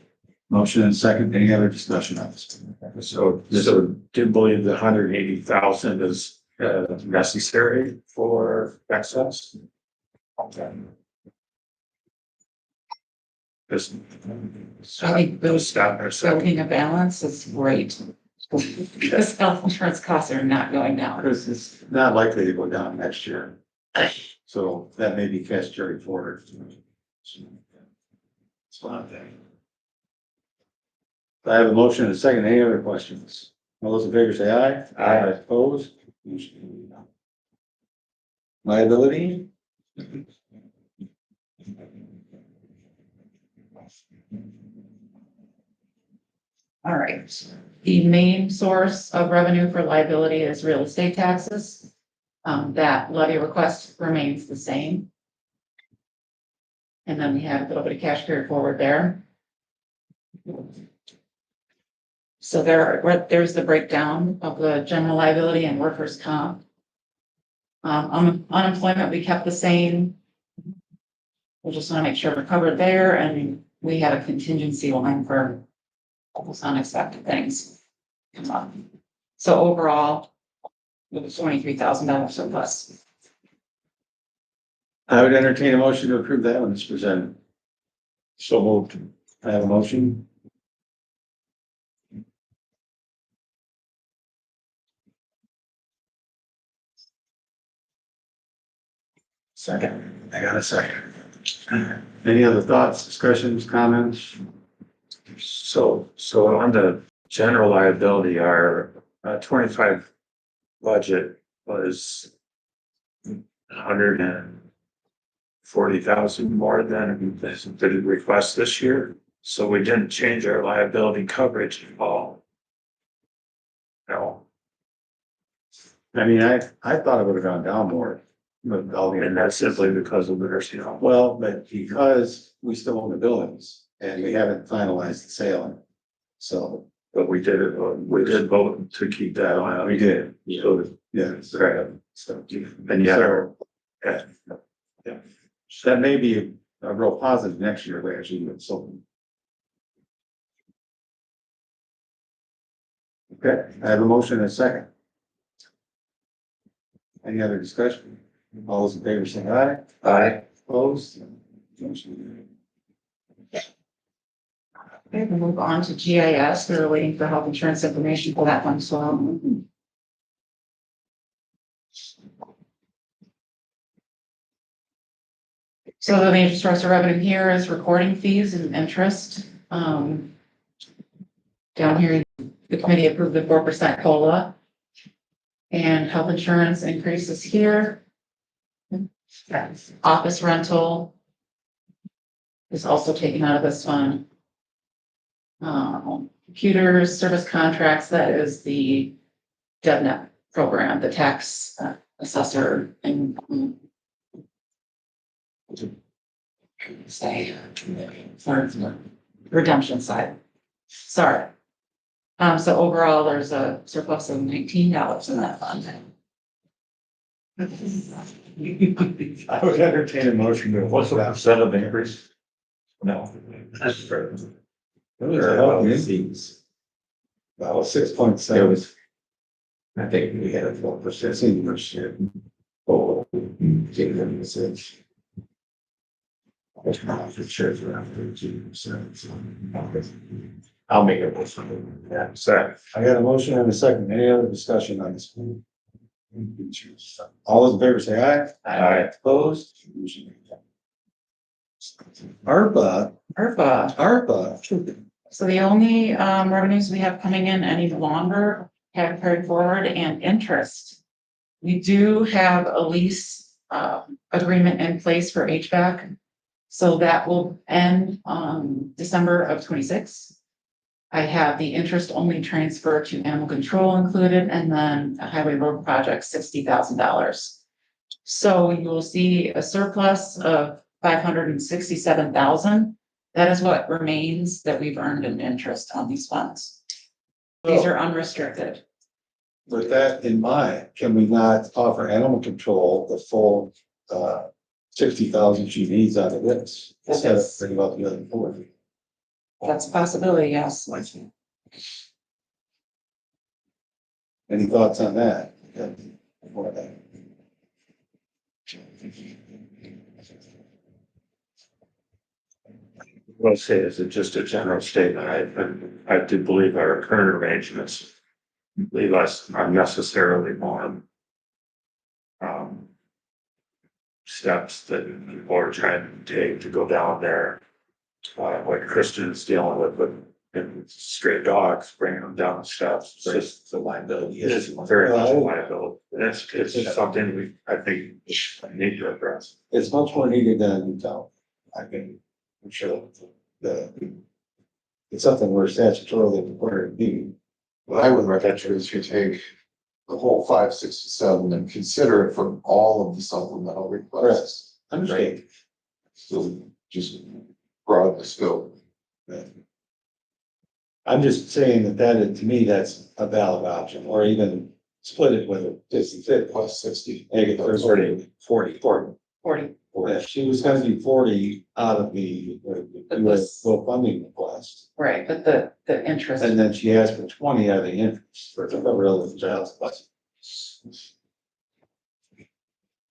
Motion and second. Any other discussion on this? So didn't believe the 180,000 is necessary for excess. Okay. This. I think Those down there, so. Building a balance is great. Because health insurance costs are not going down. Because it's not likely to go down next year. So that may be catch carry forward. It's one thing. I have a motion and a second. Any other questions? All those in favor say aye. Aye. Opposed? Liability? All right. The main source of revenue for liability is real estate taxes. That levy request remains the same. And then we have a little bit of cash carry forward there. So there's the breakdown of the general liability and workers' comp. Unemployment, we kept the same. We just want to make sure we're covered there, and we have a contingency line for those unexpected things come up. So overall, it was $23,000 surplus. I would entertain a motion to approve that when it's presented. So moved. I have a motion. Second. I got a second. Any other thoughts, discussions, comments? So on the general liability, our 25 budget was 140,000 more than the request this year. So we didn't change our liability coverage at all. No, I mean, I thought it would have gone down more. But all the and that's simply because of the nursing home. well, but because we still own the buildings and we haven't finalized the sale. So But we did vote to keep that on. we did, So, yeah. right. So, And yeah, so yeah. that may be a real positive next year, we actually do it, so. Okay, I have a motion and a second. Any other discussion? All those in favor say aye. Aye. Opposed? Motion Okay, we'll move on to GIS. We're waiting for health insurance information for that one, so. So the major source of revenue here is recording fees and interest. Down here, the committee approved the 4% COLA. And health insurance increases here. Office rental is also taken out of this fund. Computers, service contracts, that is the DevNet program, the tax assessor and say, redemption side. Sorry. So overall, there's a surplus of $19 in that fund. I would entertain a motion to. What's the percent of increase? No. It was a healthy increase. About 6.7. I think we had a 4%. Seemed much shit. Oh, take them as such. It's not for church around 13%. I'll make a motion. Yeah. So I got a motion and a second. Any other discussion on this? All those in favor say aye. Aye. Opposed? ARPA, ARPA. So the only revenues we have coming in any longer have carried forward and interest. We do have a lease agreement in place for HVAC. So that will end December of 26. I have the interest only transfer to animal control included, and then a highway road project, $60,000. So you will see a surplus of 567,000. That is what remains that we've earned in interest on these funds. These are unrestricted. with that in mind, can we not offer animal control the full 60,000 she needs out of this? Instead of bringing about the other 40. That's a possibility, yes. Any thoughts on that? Well, say as just a general statement, I do believe our current arrangements leave us unnecessarily more steps that people are trying to take to go down there. What Kristen's dealing with stray dogs, bringing them down the steps. It's just The liability it is very much a liability. It's just something I think we need to address. It's much more needed than you tell. I mean, I'm sure it's something we're statutorily required to do. What I would recommend is you take the whole 567 and consider it from all of the supplemental requests. Understand. So just broaden the scope. I'm just saying that to me, that's a valid option, or even split it with a 50/50 Plus 60. make it 40. 40. Yeah, she was gonna do 40 out of the full funding request. Right, but the interest. And then she asked for 20 out of the interest for the relative child's budget.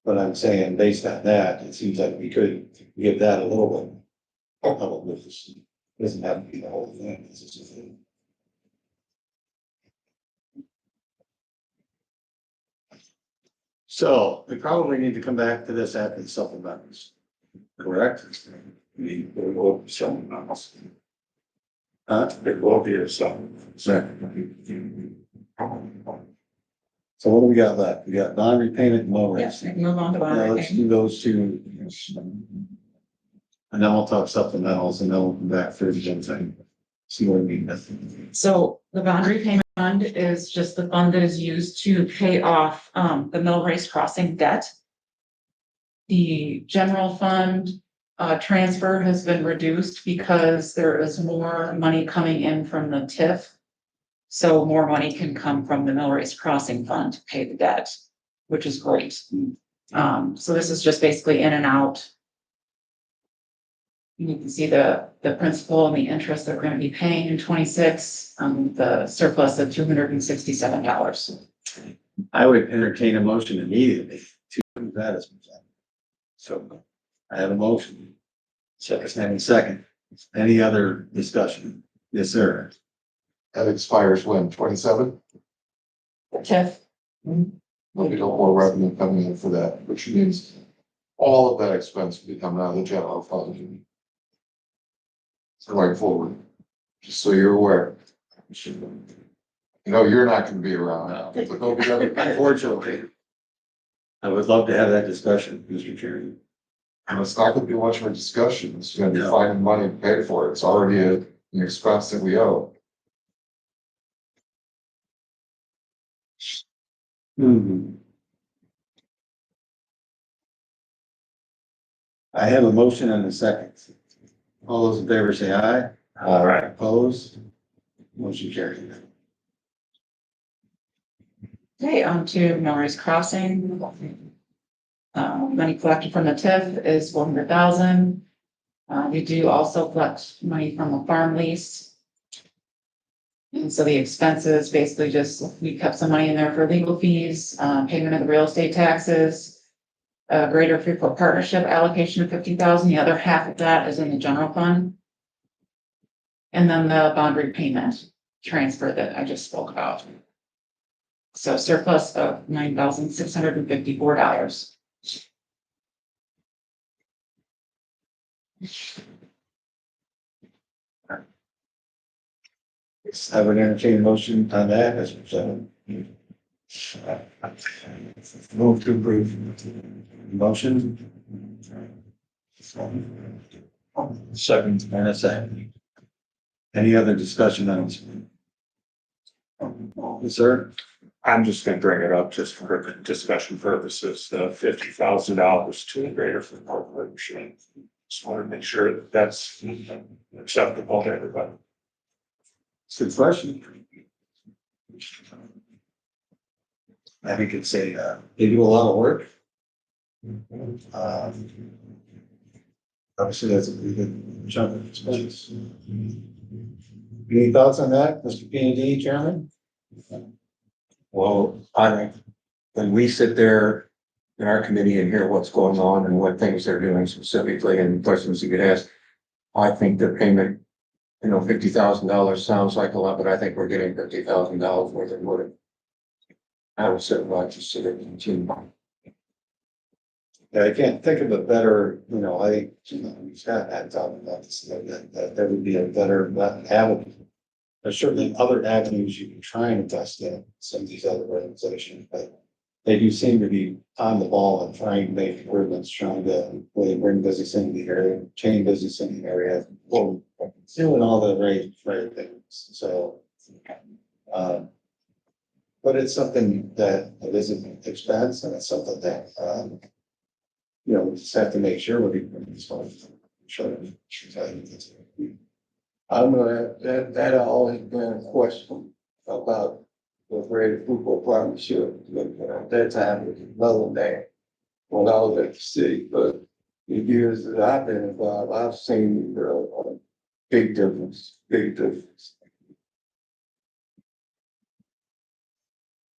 But I'm saying based on that, it seems like we could give that a little bit. Doesn't have to be the whole thing. It's just a thing. So we probably need to come back to this after the supplementals, correct? There will be some amounts. Huh? There will be a some. So what do we got left? We got bond repayment and low Yes, rates. move on to bond Now let's repayment. do those two. And then we'll talk supplementals and then we'll come back for the gym thing. See what we need. So the bond repayment fund is just the fund that is used to pay off the Mill Race Crossing debt. The general fund transfer has been reduced because there is more money coming in from the TIF. So more money can come from the Mill Race Crossing Fund to pay the debt, which is great. So this is just basically in and out. You can see the principal and the interest that we're gonna be paying in 26, the surplus of $267. I would entertain a motion immediately to do that as presented. So I have a motion. Second. Any other discussion? Yes, sir. That expires when, 27? The TIF, There'll be no more revenue coming in for that, which means all of that expense will be coming out of the general fund. Going forward, just so you're aware. No, you're not gonna be around, but there'll be other. Unfortunately. I would love to have that discussion, Mr. Chairman. And it's not gonna be much of a discussion, it's gonna be No. finding money to pay for it, it's already an expense that we owe. I have a motion and a second. All those in favor say aye. All right. Opposed? Motion carried. okay, on to Mill Race Crossing. Money collected from the TIF is 400,000. We do also collect money from a farm lease. And so the expenses, basically just, we kept some money in there for legal fees, payment of the real estate taxes. Greater Freeport Partnership allocation of 50,000, the other half of that is in the general fund. And then the bond repayment transfer that I just spoke about. So surplus of $9,654. I would entertain a motion on that as presented. Move to approve. Motion. Second and a second. Any other discussion on this? Yes, sir. I'm just gonna bring it up just for discussion purposes, the $50,000 to the Greater Freeport Partnership. Just want to make sure that that's acceptable to everybody. It's a good question. I think it's they do a lot of work. Obviously, that's a pretty good chunk of expense. Any thoughts on that, Mr. P and D, Chairman? Well, I think when we sit there in our committee and hear what's going on and what things they're doing specifically and questions you could ask, I think the payment, $50,000 sounds like a lot, but I think we're getting $50,000 worth of wood. I would certainly like to see it continue. Yeah, I can't think of a better, I think, Scott had talked about this, that would be a better avenue. There's certainly other avenues you can try and invest in some of these other organizations, but they do seem to be on the ball and trying to make improvements, trying to really bring business into the area, chain business in the area, well, doing all the right things. So, but it's something that it is an expense and it's something that, we just have to make sure we're doing this one. I'm gonna, that always been a question about the Greater Freeport Partnership. At that time, it was another name when I was at the city, but the years that I've been involved, I've seen a big difference, big difference.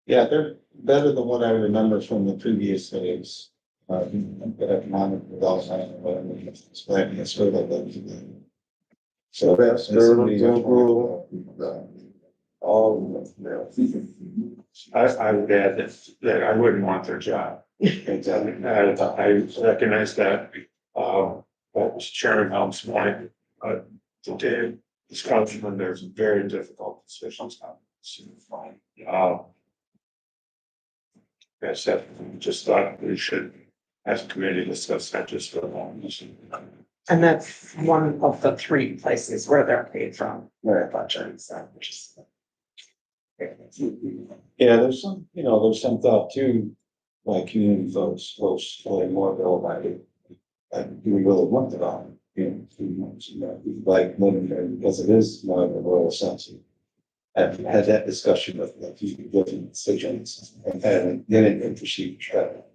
Yeah, they're better than what I remember from the previous days. Economic development, whatever, it's sort of so That's certainly all of them. I would add that I wouldn't want their job. I recognize that, what was Chairman Helm's point, today, this countryman, there's very difficult decisions on. Uh, I said, just thought we should, as a committee, discuss that just for a moment. And that's one of the three places where they're paid from, where a budget is, which is. Yeah, there's some, there's some thought too, like community folks, really more bill by it. And do we really want the dollar? Like living there, because it is more of a rural sense. I've had that discussion with a few different constituents and then it perceived travel.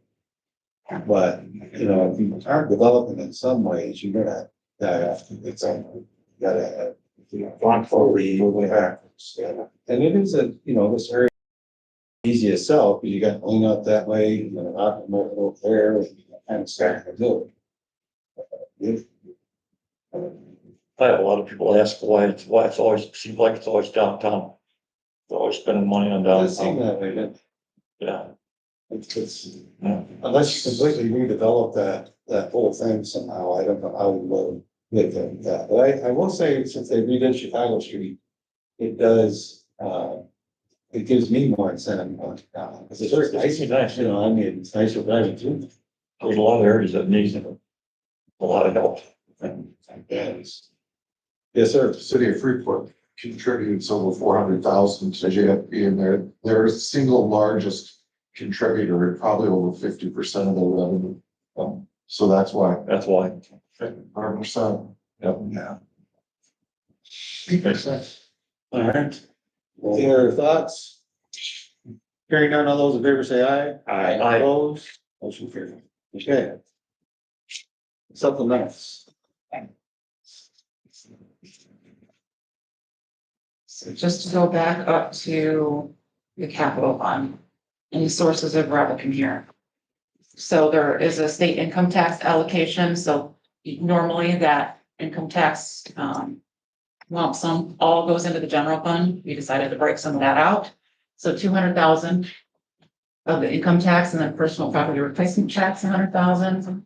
But, if you aren't developing in some ways, you're gonna die off. It's you gotta have, Going forward, moving backwards. Yeah. And it is this area easy to sell, because you got to lean out that way, and then out over there, and you kind of start to do it. I have a lot of people ask why it's always, seems like it's always downtown. They're always spending money on It does seem downtown, that way, doesn't it? yeah. It's, Yeah. unless you completely redevelop that whole thing somehow, I don't know how we will get that. But I will say, since they redid Chicago Street, it does, it gives me more incentive going down, because it's very nice, Nice, yeah. I mean, it's nicer driving through. There's a lot of areas that need a lot of help. Yes, sir. The city of Freeport contributed over 400,000 to JFB, and they're the single largest contributor, and probably over 50% of their revenue. So that's why, That's why. 100%. Yep. Yeah. Makes sense. All right. Any other thoughts? Hearing none, all those in favor say aye. Aye. Opposed, motion carried. Okay. Supplements. So just to go back up to the capital fund, any sources of revenue here. So there is a state income tax allocation, so normally that income tax, lump sum all goes into the general fund. We decided to break some of that out. So 200,000 of the income tax, and then personal property replacement tax, 100,000.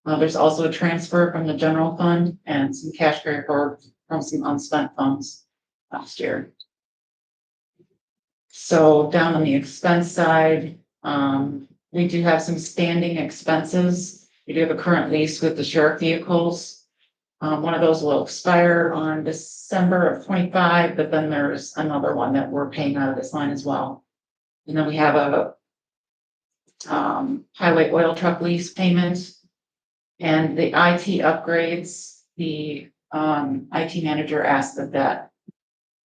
There's also a transfer from the general fund and some cash carry forward from some unspent funds last year. So down on the expense side, we do have some standing expenses. We do have a current lease with the sheriff vehicles. One of those will expire on December of 25, but then there's another one that we're paying out of this line as well. And then we have a highway oil truck lease payment. And the IT upgrades, the IT manager asked that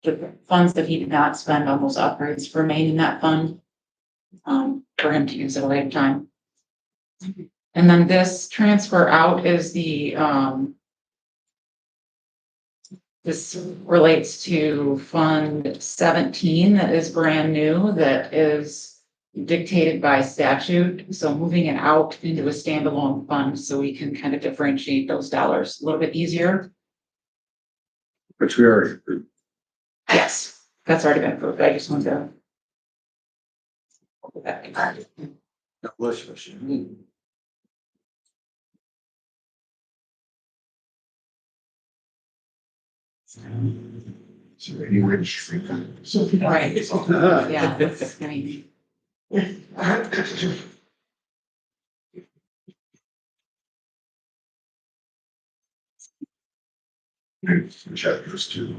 the funds that he did not spend on those upgrades remain in that fund for him to use at a later time. And then this transfer out is the this relates to Fund 17 that is brand new, that is dictated by statute. So moving it out into a standalone fund so we can kind of differentiate those dollars a little bit easier. Which we already approved. Yes, that's already been approved. I just wanted to. So you rich. Right. Yeah, that's, I mean, Chapters 2.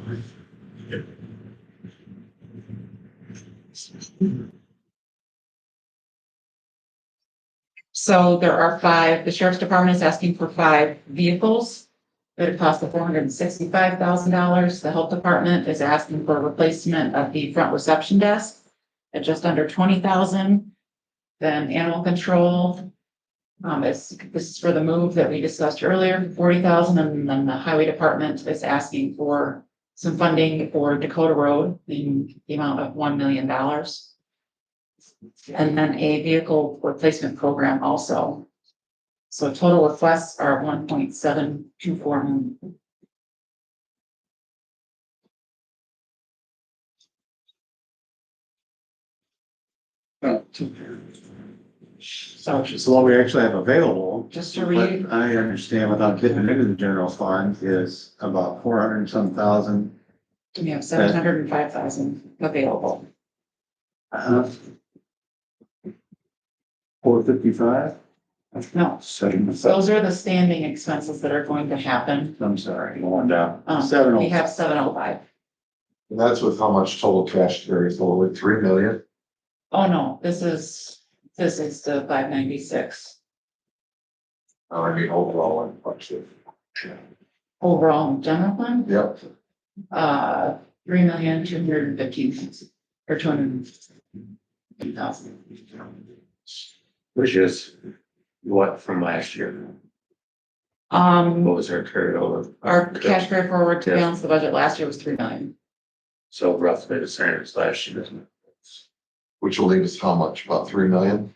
so there are 5, the sheriff's department is asking for 5 vehicles that it costs $465,000. The health department is asking for a replacement of the front reception desk at just under 20,000. Then animal control, this is for the move that we discussed earlier, 40,000, and then the highway department is asking for some funding for Dakota Road in the amount of $1 million. And then a vehicle replacement program also. So total requests are 1.724 million. So So what we actually have available, just to what read, I understand without getting into the general fund is about 400 and some thousand. we have 705,000 available. 455? No, Seven, those are the standing expenses that are going to happen. I'm sorry. going down. We 705. have 705. And that's with how much total cash carries forward, 3 million? Oh, no, this is the 596 I mean, overall, in budget. overall general fund, Yep, 3,215,000 or 250,000. Which is what from last year? What was our carryover? Our cash carry forward to Yeah. balance the budget last year was 3 million. So roughly the same as last year. which will leave us how much, about 3 million?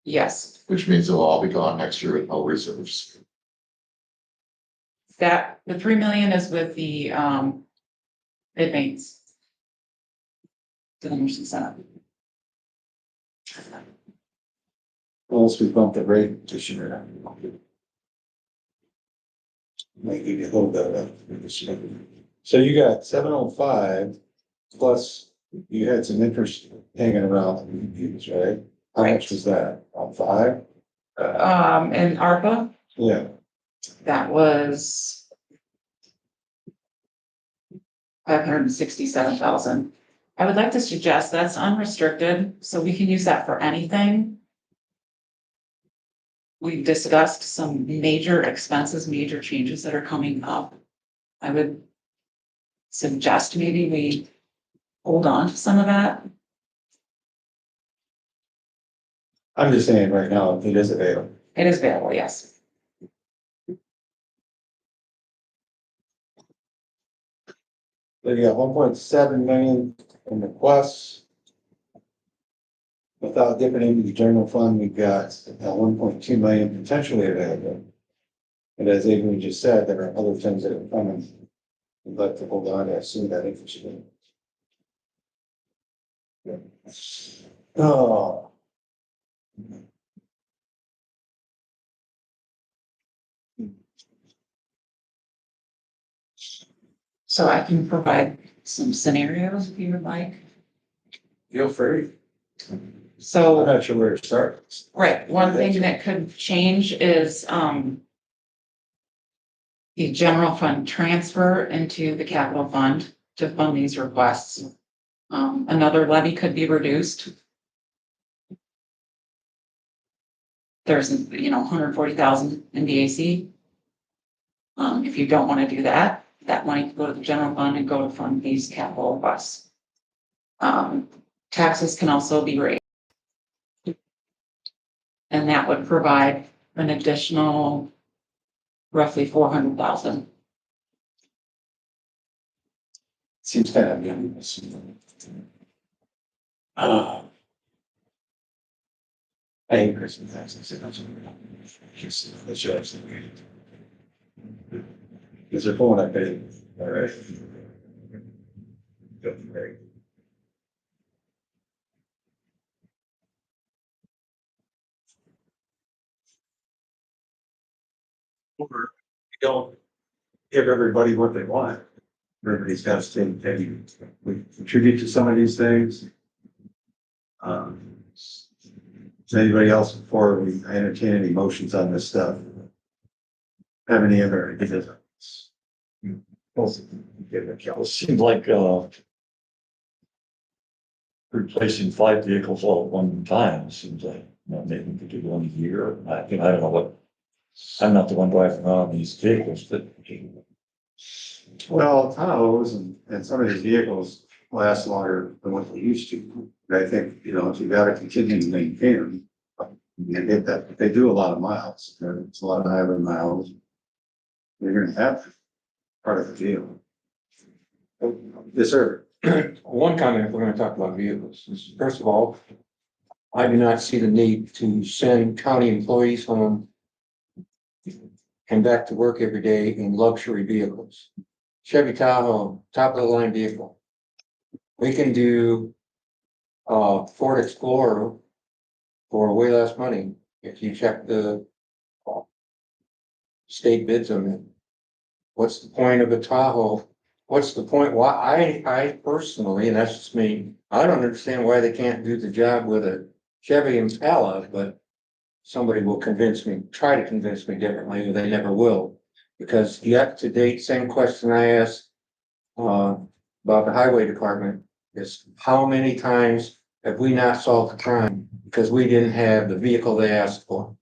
Yes, Which means it'll all be gone next year with no reserves. that, the 3 million is with the, advance. To the nursing center. Unless we bump the rate this year. Might give you a little bit of that. So you got 705 plus you had some interest hanging around, right? How much was that? About 5? And ARPA, Yeah. that was 567,000. I would like to suggest that's unrestricted, so we can use that for anything. We've discussed some major expenses, major changes that are coming up. I would suggest maybe we hold on to some of that. I'm just saying right now, it is available. It is available, yes. So you got 1.7 million in requests. Without dipping into the general fund, we've got 1.2 million potentially available. And as Adrian just said, there are other things that are coming. We'd like to hold on to some of that interest. Oh. So I can provide some scenarios if you would like. Feel free. I'm So, not sure where to start. right, one thing that could change is, the general fund transfer into the capital fund to fund these requests. Another levy could be reduced. There's, 140,000 in DAC. If you don't want to do that, that money could go to the general fund and go to fund these capital requests. Taxes can also be raised. And that would provide an additional roughly 400,000. Seems kind of meaningless. I hate Christmas taxes. Is there phone I paid? All right. Great. Or we don't give everybody what they want. Everybody's got to stay steady. We contribute to some of these things. Does anybody else before we entertain any motions on this stuff? Have any other ideas? It seems like, replacing 5 vehicles all at one time, seems like, maybe we could do one a year. I don't know what, I'm not the one driving around these vehicles, but Well, Tahoes and some of these vehicles last longer than what they used to. But I think, if you gotta continue to maintain them, you get that, they do a lot of miles, it's a lot of highway miles. You're gonna have part of the deal. Yes, sir. One comment, if we're gonna talk about vehicles, is first of all, I do not see the need to send county employees home and back to work every day in luxury vehicles. Chevy Tahoe, top of the line vehicle. We can do Ford Explorer for way less money if you check the state bids on it. What's the point of a Tahoe? What's the point? Why, I personally, and that's just me, I don't understand why they can't do the job with a Chevy Impala, but somebody will convince me, try to convince me differently, or they never will. Because yet to date, same question I asked about the highway department is how many times have we not solved the crime because we didn't have the vehicle they asked for?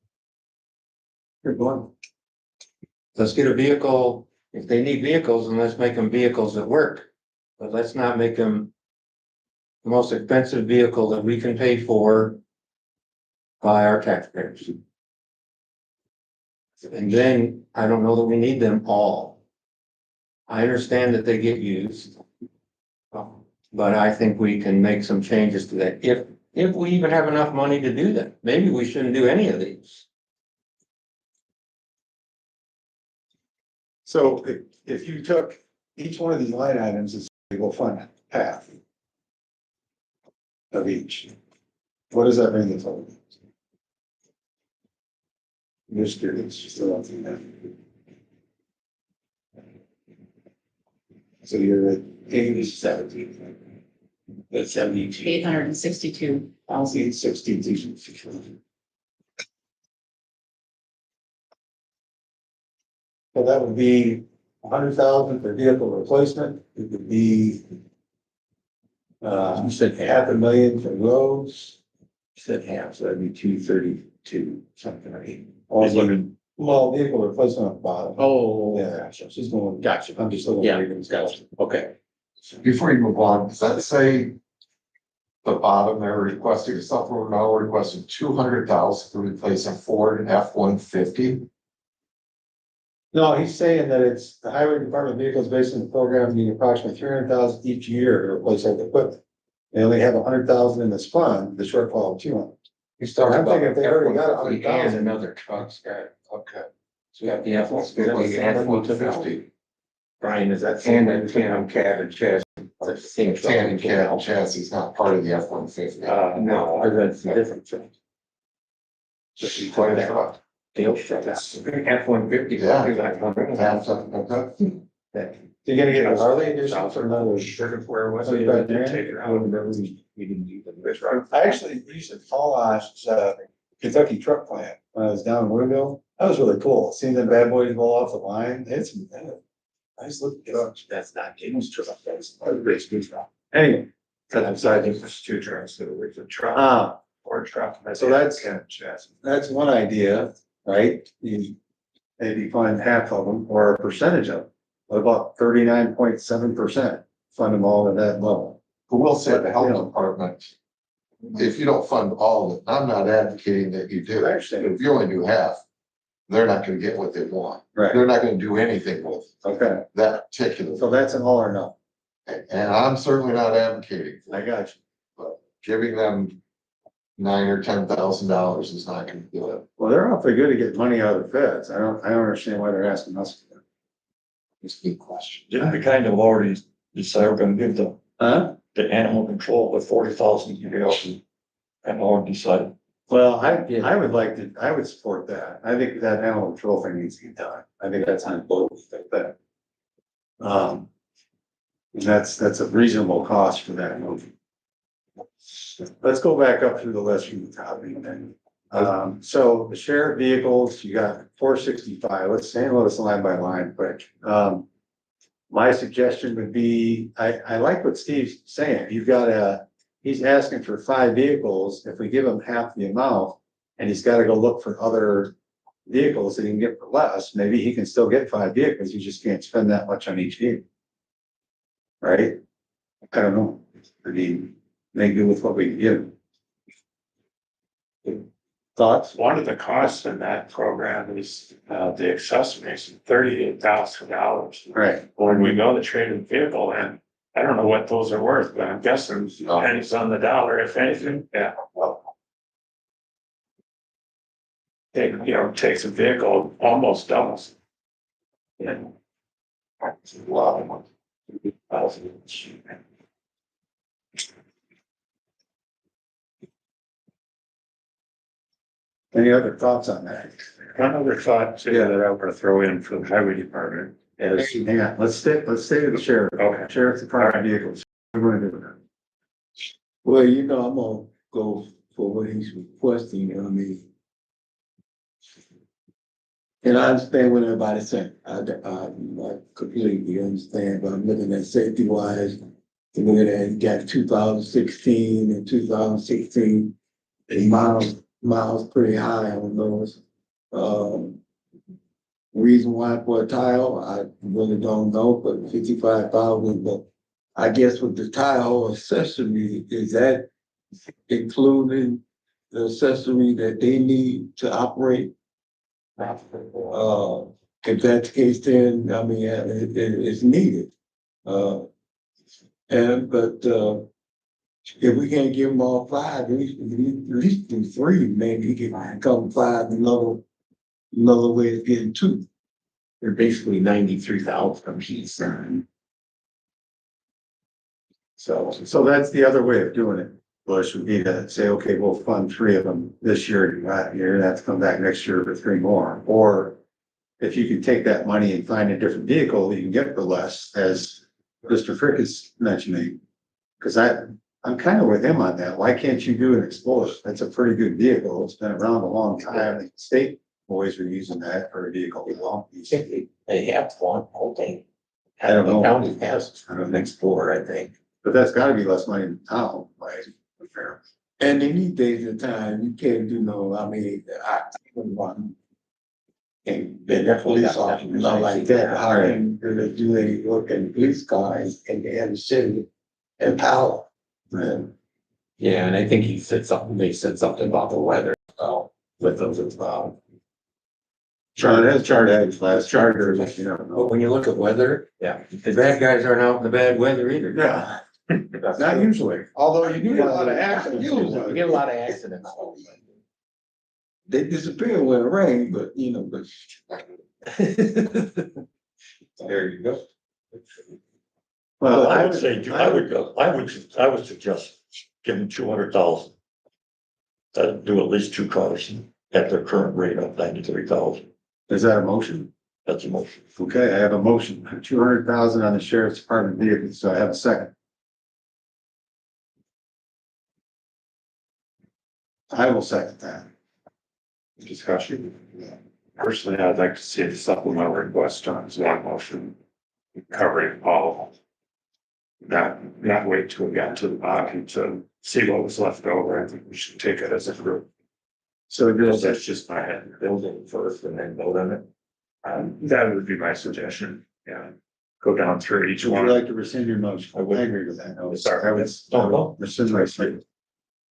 Good one. Let's get a vehicle, if they need vehicles, then let's make them vehicles that work. But let's not make them the most expensive vehicle that we can pay for by our taxpayers. And then I don't know that we need them all. I understand that they get used. But I think we can make some changes to that if we even have enough money to do that. Maybe we shouldn't do any of these. So if you took each one of these line items as a single fund half of each, what does that bring the total? I'm just curious, just a lot of that. So you're at 70. That's 72. 862,000. 862. So that would be 100,000 for vehicle replacement. It would be You said half. $500,000 for roads. You said half, so that'd be 232, something like that. Also, well, vehicle replacement on the bottom. Oh, Yeah, she's going. Gotcha. I'm just looking. Yeah, at it. gotcha. Okay. Before you move on, does that say the bottom they're requesting, something we're now requesting 200,000 to replace a Ford F-150? No, he's saying that it's the highway department vehicles based on the program need approximately 300,000 each year to replace all the equipment. They only have 100,000 in this fund, the shortfall of 200. He's talking I'm about thinking if they already got F-150 and 100,000. another truck's got, Okay. so you got the F-150 and F-150. Brian, is that? and then tandem cab and chassis. That's the same. Tandem cab chassis is not part of the F-150. No, that's a different thing. Just be quite a truck. Deal truck. That's F-150. Yeah. That's Okay. You're gonna get a Harley edition for another. where was it? it? They take it out. We didn't do the. I actually used to polish Kentucky truck plant when I was down in Woodville. That was really cool. Seeing them bad boys roll off the line. It's nice looking trucks. That's not James truck, that's a race new truck. Anyway, That's beside you, there's two trucks, so there's a truck or a truck. So that's- Kind of chassis. that's one idea, right? You maybe find half of them or a percentage of them. What about 39.7%? Fund them all at that level. Who will say the health department, if you don't fund all of it, I'm not advocating that you do. I understand. If you only do half, they're not gonna get what they want. Right. They're not gonna do anything with Okay, that particular. so that's an all or no. And I'm certainly not advocating, for I it, got you. but giving them $9,000 or $10,000 is not gonna do it. Well, they're awfully good at getting money out of the feds. I don't understand why they're asking us. For that. It's a good question. Didn't we kind of already decide we're gonna give Huh? the animal control with 40,000 and already decided. Well, I would like to, I would support that. I think that animal control thing needs to get done. I think that's on both like that. And that's a reasonable cost for that movie. Let's go back up through the list from the top then. So the shared vehicles, you got 465. Let's handle this line by line quick. My suggestion would be, I like what Steve's saying. You've got he's asking for 5 vehicles. If we give him half the amount and he's got to go look for other vehicles that he can get for less, maybe he can still get 5 vehicles. You just can't spend that much on each vehicle. Right? I don't know. I mean, make do with what we give. Thoughts? One of the costs in that program is the accessories, $38,000. Right. When we go to trade in vehicle, and I don't know what those are worth, but I'm guessing pennies on the dollar, if anything, yeah. Takes a vehicle, almost doubles. Yeah. That's a lot of money. Any other thoughts on that? One other thought too that I want to throw in for the highway department is, Hang on, let's stay with the sheriff. okay, Sheriff's Department vehicles. We're gonna do that. Well, you know, I'm gonna go for what he's requesting, and I understand what everybody's saying. I completely understand, but I'm looking at safety wise. Looking at, you got 2016 and 2016, the miles pretty high on those. Reason why for a tile, I really don't know, but 55,000, but I guess with the tile accessory, is that including the accessory that they need to operate? If that's the case, then, it's needed. If we can't give them all five, at least do three, maybe he can come five, another way is getting two. They're basically 93,000 a piece. So that's the other way of doing it, Bush, would be to say, okay, we'll fund three of them this year, you're gonna have to come back next year for three more. Or if you can take that money and find a different vehicle that you can get for less, as Mr. Frick is mentioning. Cause I'm kind of with him on that. Why can't you do an Explorer? That's a pretty good vehicle. It's been around a long time. The state boys are using that for a vehicle. They have one, okay. I don't know. The county has an Explorer, I think. But that's gotta be less money than town, right? Fair. And in these days of time, you can't do no, I wouldn't want. And then the police officer, not like that, hiring, to do any work in the police cars in the city and power. And Yeah, and I think they said something about the weather, with those as well. Charter has charter last Charter. charter, you But know. when you look at weather, yeah. The bad guys aren't out in the bad weather either. Yeah, That's not true. usually, although you do get a lot of accidents. You get a lot of accidents. they disappear when it rains, but There you go. Well, I would say, I would suggest give them 200,000. Do at least two cars at their current rate of 93,000. is that a motion? That's a motion. Okay, I have a motion, 200,000 on the sheriff's department vehicles, so I have a second. I will second that. discussion. Personally, I'd like to see the supplemental request on as one motion covering all. Not wait till we got to the bottom to see what was left over. I think we should take it as a group. So you're, That's just my head. Build it first and then vote on it. That would be my suggestion. Yeah. Go down through each would you one. like to rescind your motion? I agree with that. No, Sorry. I would rescind my statement.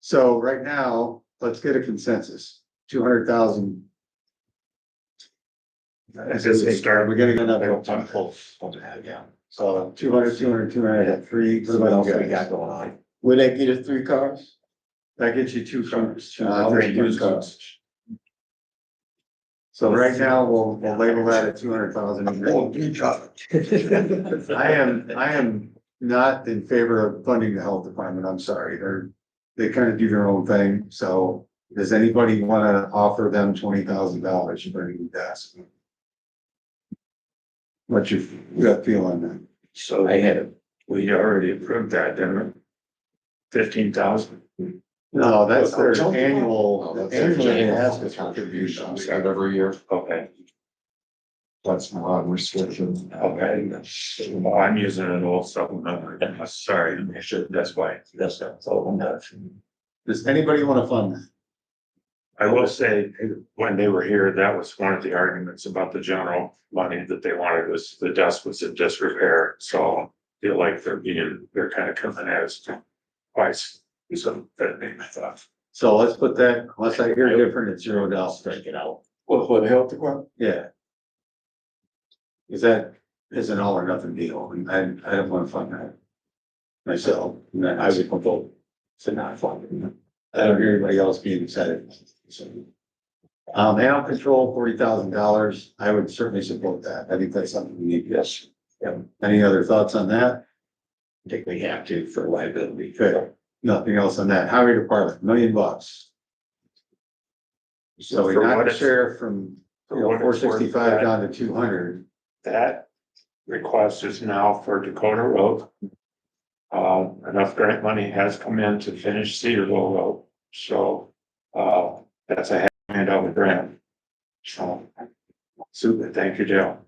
So right now, let's get a consensus, 200,000. As a start. We're getting another. I'm close. Yeah. So 200, 200, 200, I have three. What else we got going on? will that get us three cars? That gets you two cars. Three used cars. So right now, we'll label that at 200,000. I am not in favor of funding the health department. I'm sorry. They kind of do their own thing. So does anybody want to offer them $20,000 for a new desk? What's your gut feel on that? So we already approved that, didn't we? 15,000. No, that's their Oh, annual, that's annually they annual ask us for contributions contributions. every year. Okay, That's not restricted. okay. Well, I'm using an old supplement. Sorry, I should, that's why. That's all I'm not. Does anybody want to fund that? I will say, when they were here, that was one of the arguments about the general money that they wanted was the desk was in disrepair, so I feel like they're kind of coming as twice. So that made my thought. So let's put that, unless I hear different, it's $0. Strike it out. What, for the health department? Yeah. Is that is an all or nothing deal, and I don't want to fund that myself. And then I would vote to not fund it. I don't hear anybody else being excited. So, animal control, $40,000. I would certainly support that. I think that's something we need. Yes. Yeah. Any other thoughts on that? I think we have to for liability. Okay. Nothing else on that. Highway department, $1 million. So we For got what the it's- sheriff from, for what four it's worth, sixty-five that- down to 200. That request is now for Dakota Road. Enough grant money has come in to finish Cedarville Road, so, that's a $500,000 grant. So, super, thank you, Dale.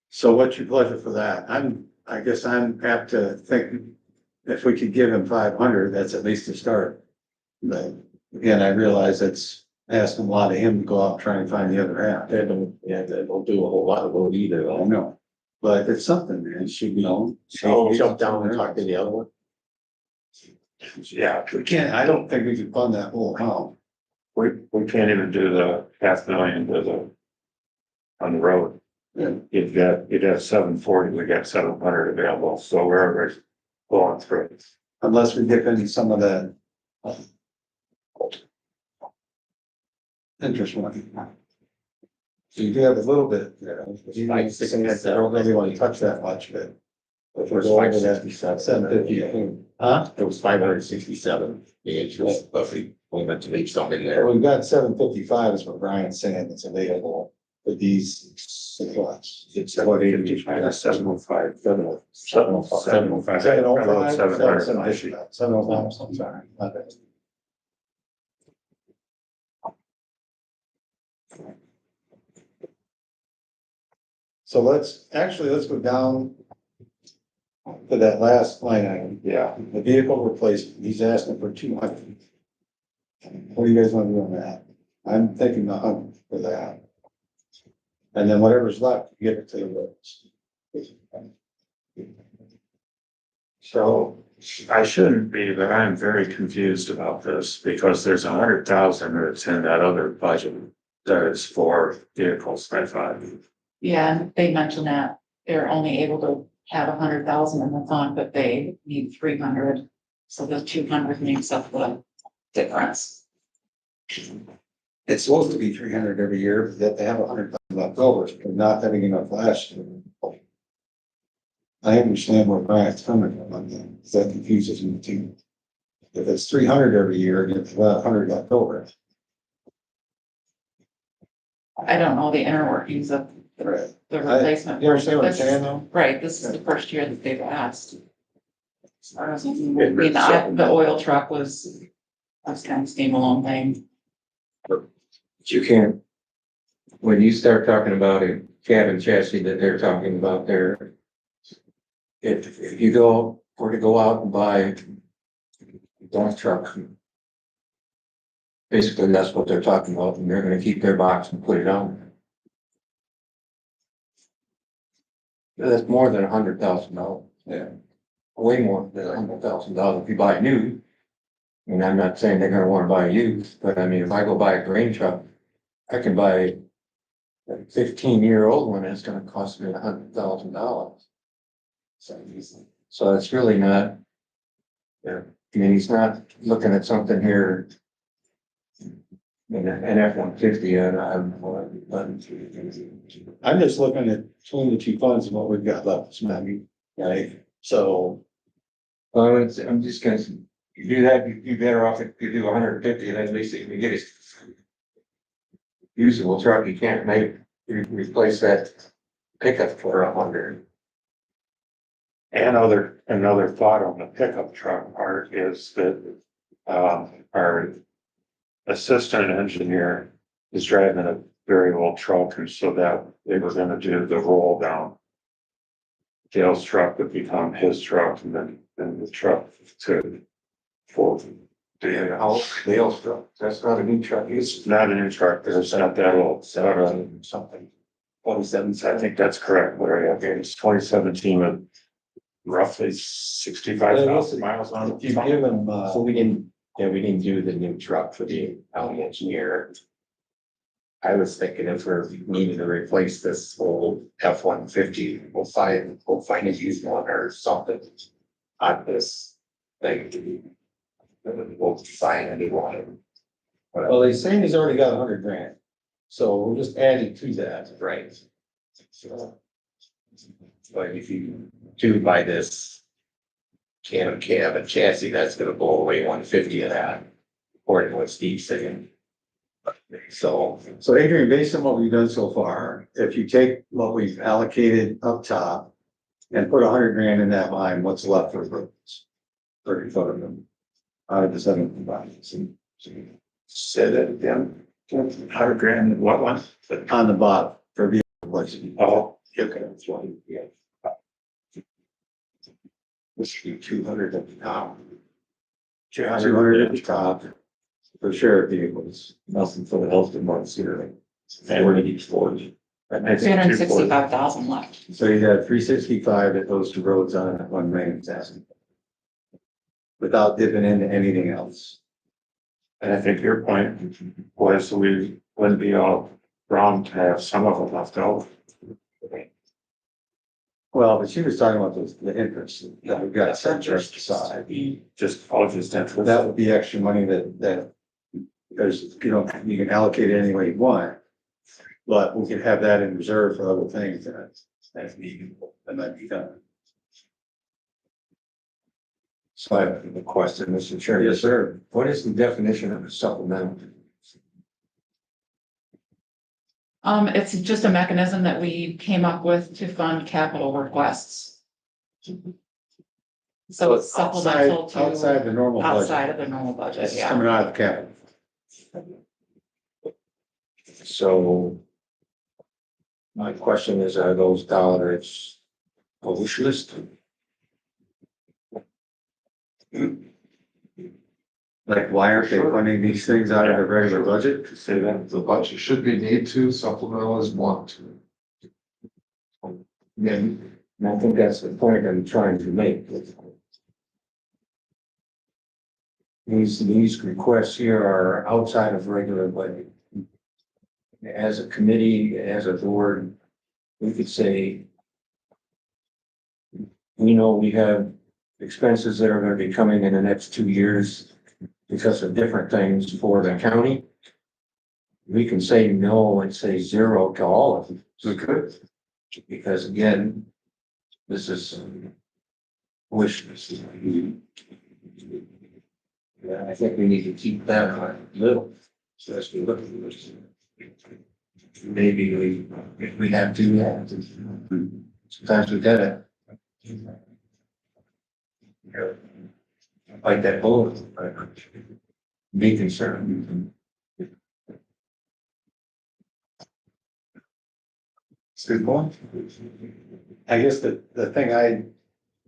So what's your pleasure for that? I guess I'm apt to think if we could give him 500, that's at least a start. But again, I realize it's asking a lot of him to go out and try and find the other half. That don't do a whole lot of road either. I know, but it's something, man, it should be known. So jump down and talk to the other one. Yeah, We can't, I don't think we can fund that whole amount. we can't even do the $500,000 to the, on the road. Yeah. You'd have 740, we got 700 available, so we're already going through it. Unless we dip into some of that. Interest money. So you do have a little bit there. Like 6 I don't really want to touch that much, but. If we're It was going to that 567. 750, huh? It was 567, the interest, but we went to leave something there. We've got 755 is what Brian's saying that's available for these slots. It's 755, 705, 705. 705. 705, 700. 705, I'm sorry. Okay. So let's go down to that last line item. Yeah, The vehicle replacement, he's asking for 200. What do you guys want to do on that? I'm thinking 100 for that. And then whatever's left, give it to the roads. so I shouldn't be, but I'm very confused about this because there's 100,000 that's in that other budget that is for vehicles, I thought. Yeah, and they mentioned that they're only able to have 100,000 in the fund, but they need 300. So the 200 makes up the difference. It's supposed to be 300 every year, but yet they have 100,000 left over, but not having enough last year. I understand where Brian's coming from on that, because that confuses me too. If it's 300 every year, and it's 100 left over. I don't know the inner workings of Right. the replacement. You understand what I'm This is- saying though? Right, this is the first year that they've asked. As far as, I mean, really the oil truck was kind of standalone thing. But you can't, when you start talking about a cab and chassis that they're talking about there. If you were to go out and buy a dump truck. Basically, that's what they're talking about, and they're gonna keep their box and put it on. That's more than $100,000. Yeah. Way more than $100,000 if you buy new. And I'm not saying they're gonna wanna buy used, but I mean, if I go buy a grain truck, I can buy a 15-year-old one, it's gonna cost me $100,000. So it's really not. Yeah, I mean, he's not looking at something here. An F-150 and I'm just looking at between the two funds and what we've got left, it's not me, right? So, I'm just gonna, you do that, you'd be better off if you do 150, and at least if you get it. Usable truck, you can't replace that pickup for 100. And another thought on the pickup truck part is that, our assistant engineer is driving a very old truck, and so that they were gonna do the roll down. Dale's truck would become his truck, and then the truck to for Dale's truck, that's not a new truck, it's not a new truck, it's not that old, Something. 27, I think that's correct, Larry, okay, it's 2017 with roughly 65,000 miles on if you it. give them, So we didn't do the new truck for the county engineer. I was thinking if we're needing to replace this old F-150, we'll find a used one or something on this thing. We'll find a new one. well, he's saying he's already got 100 grand. So we're just adding to that. Right. But if you do buy this cab and chassis, that's gonna blow away 150 of that. according to what Steve's saying. So, So Adrian, based on what we've done so far, if you take what we've allocated up top and put 100 grand in that line, what's left for roads? 30 foot of them. Out of the 75. said it again, 100 grand, what one? On the bottom for vehicle replacement. Oh, okay, that's one, yeah. this should be 200 at the top. 200 at the top for sheriff vehicles. Nothing for the health department here. And Where did each forty? that makes Three it hundred and 240. sixty-five thousand left. So you got 365 that goes to roads on that 1 million thousand. Without dipping into anything else. And I think your point was we wouldn't be all wrong to have some of it left over. Well, but she was talking about the interest that we've got set just aside. All just interest. That would be extra money that, because, you can allocate it any way you want. But we can have that in reserve for other things that's needed, that might be done. So I have a question, Mr. Chairman. Yes, sir. What is the definition of a supplemental? It's just a mechanism that we came up with to fund capital requests. So it's supplemental to Outside the normal budget. outside of the normal budget, It's yeah. coming out of the capital. So my question is, are those dollars a wish list? Like, why aren't they funding these things out of the regular budget? Say that. The budget should be need to, supplemental is want to. And I think that's the point I'm trying to make. These requests here are outside of regular budget. As a committee, as a board, we could say, we know we have expenses that are gonna be coming in the next 2 years because of different things for the county. We can say no and say zero to all of them. We could. Because again, this is wish list. Yeah, I think we need to keep that on little, so as we look at this. Maybe if we have to, sometimes we gotta. Like that bullet, be concerned. Good point. I guess the thing I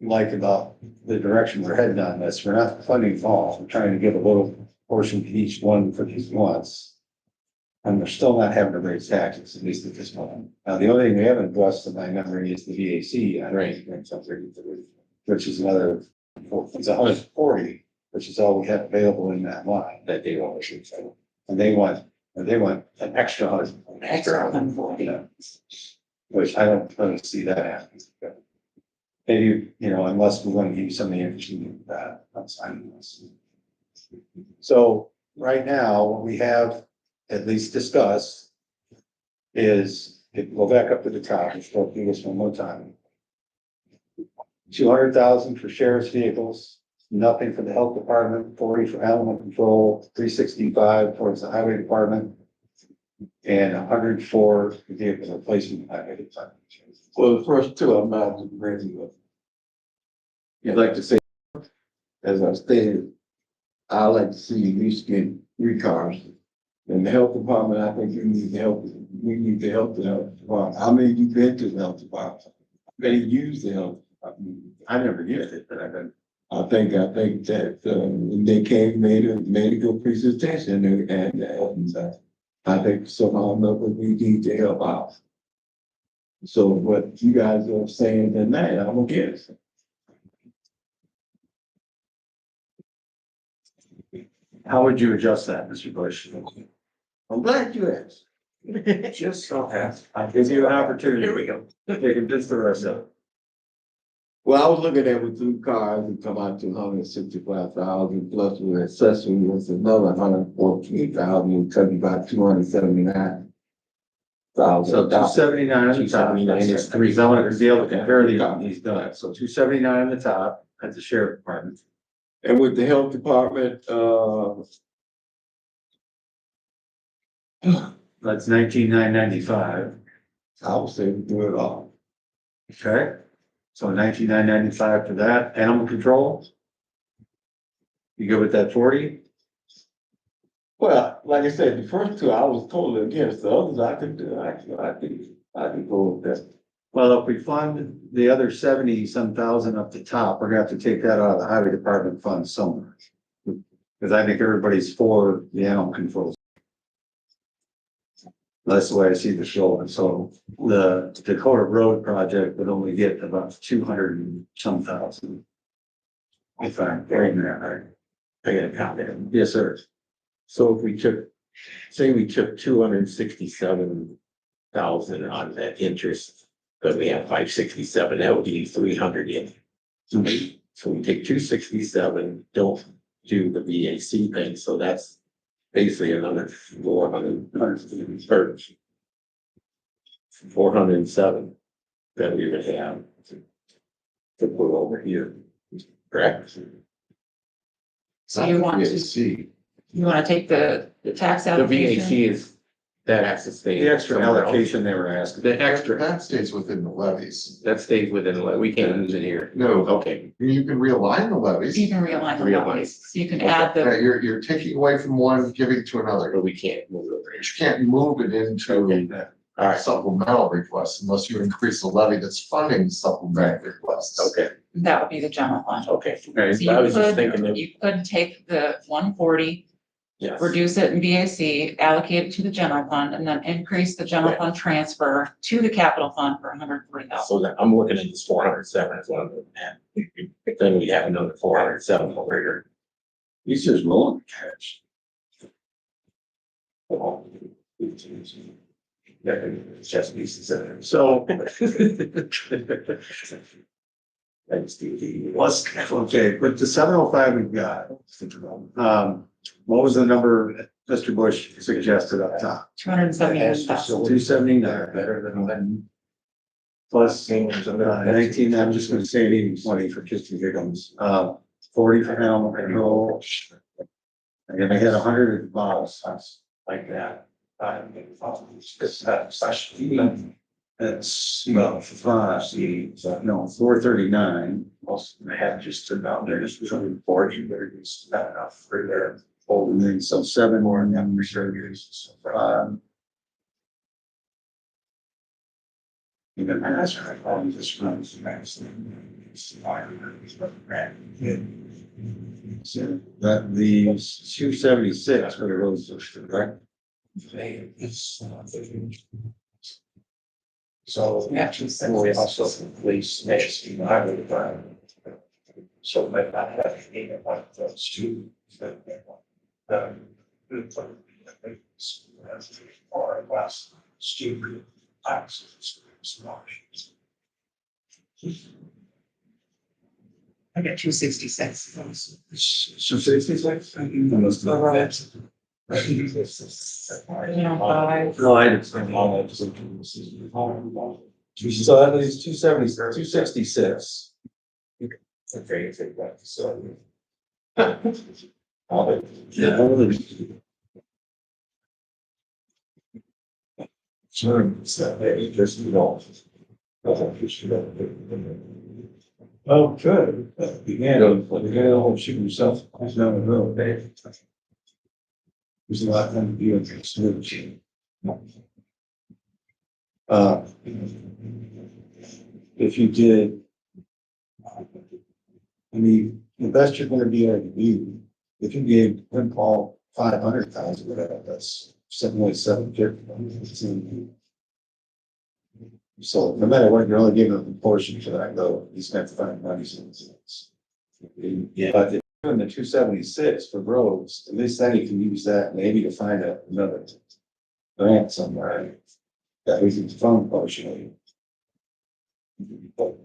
like about the direction we're heading on this, we're not funding all, we're trying to give a little portion to each one for these wants. And we're still not having to raise taxes, at least at this point. Now, the only thing we haven't addressed in my memory is the VAC, which is another, it's 140, which is all we have available in that line that they want to shoot. And they want an extra 100. Extra 140. Yeah. Which I don't see that happening. Maybe, unless we want to give you something interesting with that, outside of this. So right now, what we have at least discussed is, if we go back up to the top, let's go through this one more time. 200,000 for sheriff's vehicles, nothing for the health department, 40 for animal control, 365 towards the highway department. And 100 for vehicle replacement highway department. Well, the first two I'm not ready with. You'd like to say, As I stated, I like to see at least get 3 cars. And the health department, I think we need to help the health department. How many you been to the health department? They use the health department. I never used it, but I've been. I think that, they came, made a good presentation and I think somehow or another we need to help out. So what you guys are saying tonight, I'm against. How would you adjust that, Mr. Bush? I'm glad you asked. Just so has. I give you an opportunity. Here we go. They can just the rest of it. Well, I was looking at with 2 cars and come out to 165,000 plus with accessory was another 114,000, cutting about 279. So 279 on the top. 279 is three. I want to be able to compare these done. So 279 on the top, at the sheriff department. And with the health department, That's 19,995. I would say we do it all. Okay, so 19,995 for that, animal control. You go with that 40? Well, like I said, the first two I was totally against, the others I could do, I could go with that. Well, if we fund the other 70-some thousand up the top, we're gonna have to take that out of the highway department fund somewhere. Cause I think everybody's for the animal control. That's the way I see the show, and so the Dakota Road project would only get about 200 and some thousand. If I'm hearing that right. I gotta count it. Yes, sir. So if we took, say we took 267,000 on that interest, but we have 567, that would be 300 in. So we take 267, don't do the VAC thing, so that's basically another 407 that we would have to put over here, correct? So you want to, See, you want to take the tax The VAC allocation? is, that has to stay. The extra somewhere else. allocation they were asking. The extra, that stays within the levies. that stays within, the we can't use it here. No, Okay, you can realign the levies. You can realign the Realign. levies, so you can add Yeah, the, you're taking away from one, giving to another. but we can't move it over. But you can't move it into All right, supplemental requests unless you increase the levy that's funding the supplemental requests. okay, that would be the general fund. okay. Right. So I was you just thinking could, that, you could take the 140, yes, reduce it in VAC, allocate it to the general fund, and then increase the general fund transfer to the capital fund for 140,000. so that I'm looking at this 407 is what I'm looking at. Then we have another 407 over here. He's just rolling cash. Just pieces of it. So. Thanks, Stevie. What's, okay, but the 705 we've got. What was the number that Mr. Bush suggested up top? 271,000. 279. Better than that. Plus 19, I'm just gonna say 80-20 for just the giggles. 40 for animal control. And then I had 100 at Bob's house. Like that. That's about 439. I had just about there, just 240, but it's not enough for their. And then so 7 more and then reserve years. Even that's right. All this runs. So that leaves 276 for the road system, right? So. Yeah. And we also police next to my. So that I have one of those two. Or less stupid taxes. I got 266. So 66? No, I didn't. So that leaves 270, 266. Okay, you take that, so. Sure. Just, you know. Oh, good. Began, the guy almost shoot himself. He's down the road, Dave. There's a lot of them doing this. If you did. I mean, the best you're gonna be able to do, if you gave him all 500,000, whatever, that's 7.7. So no matter what, you're only giving a proportion to that, though, he's gonna have to find money. Yeah. But if you're doing the 276 for roads, at least then you can use that maybe to find another grant somewhere that we can fund partially. Well,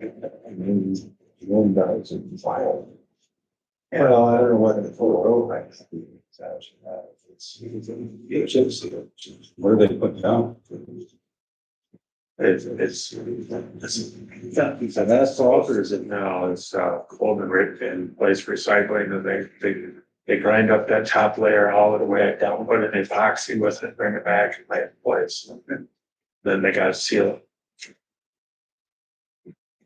I don't know what the full road right. What are they putting down? It's an asphalt or is it? No, it's, Coleman Rip in place recycling, and they They grind up that top layer all the way down, put it in epoxy with it, bring it back and lay it in place. And then they gotta seal it.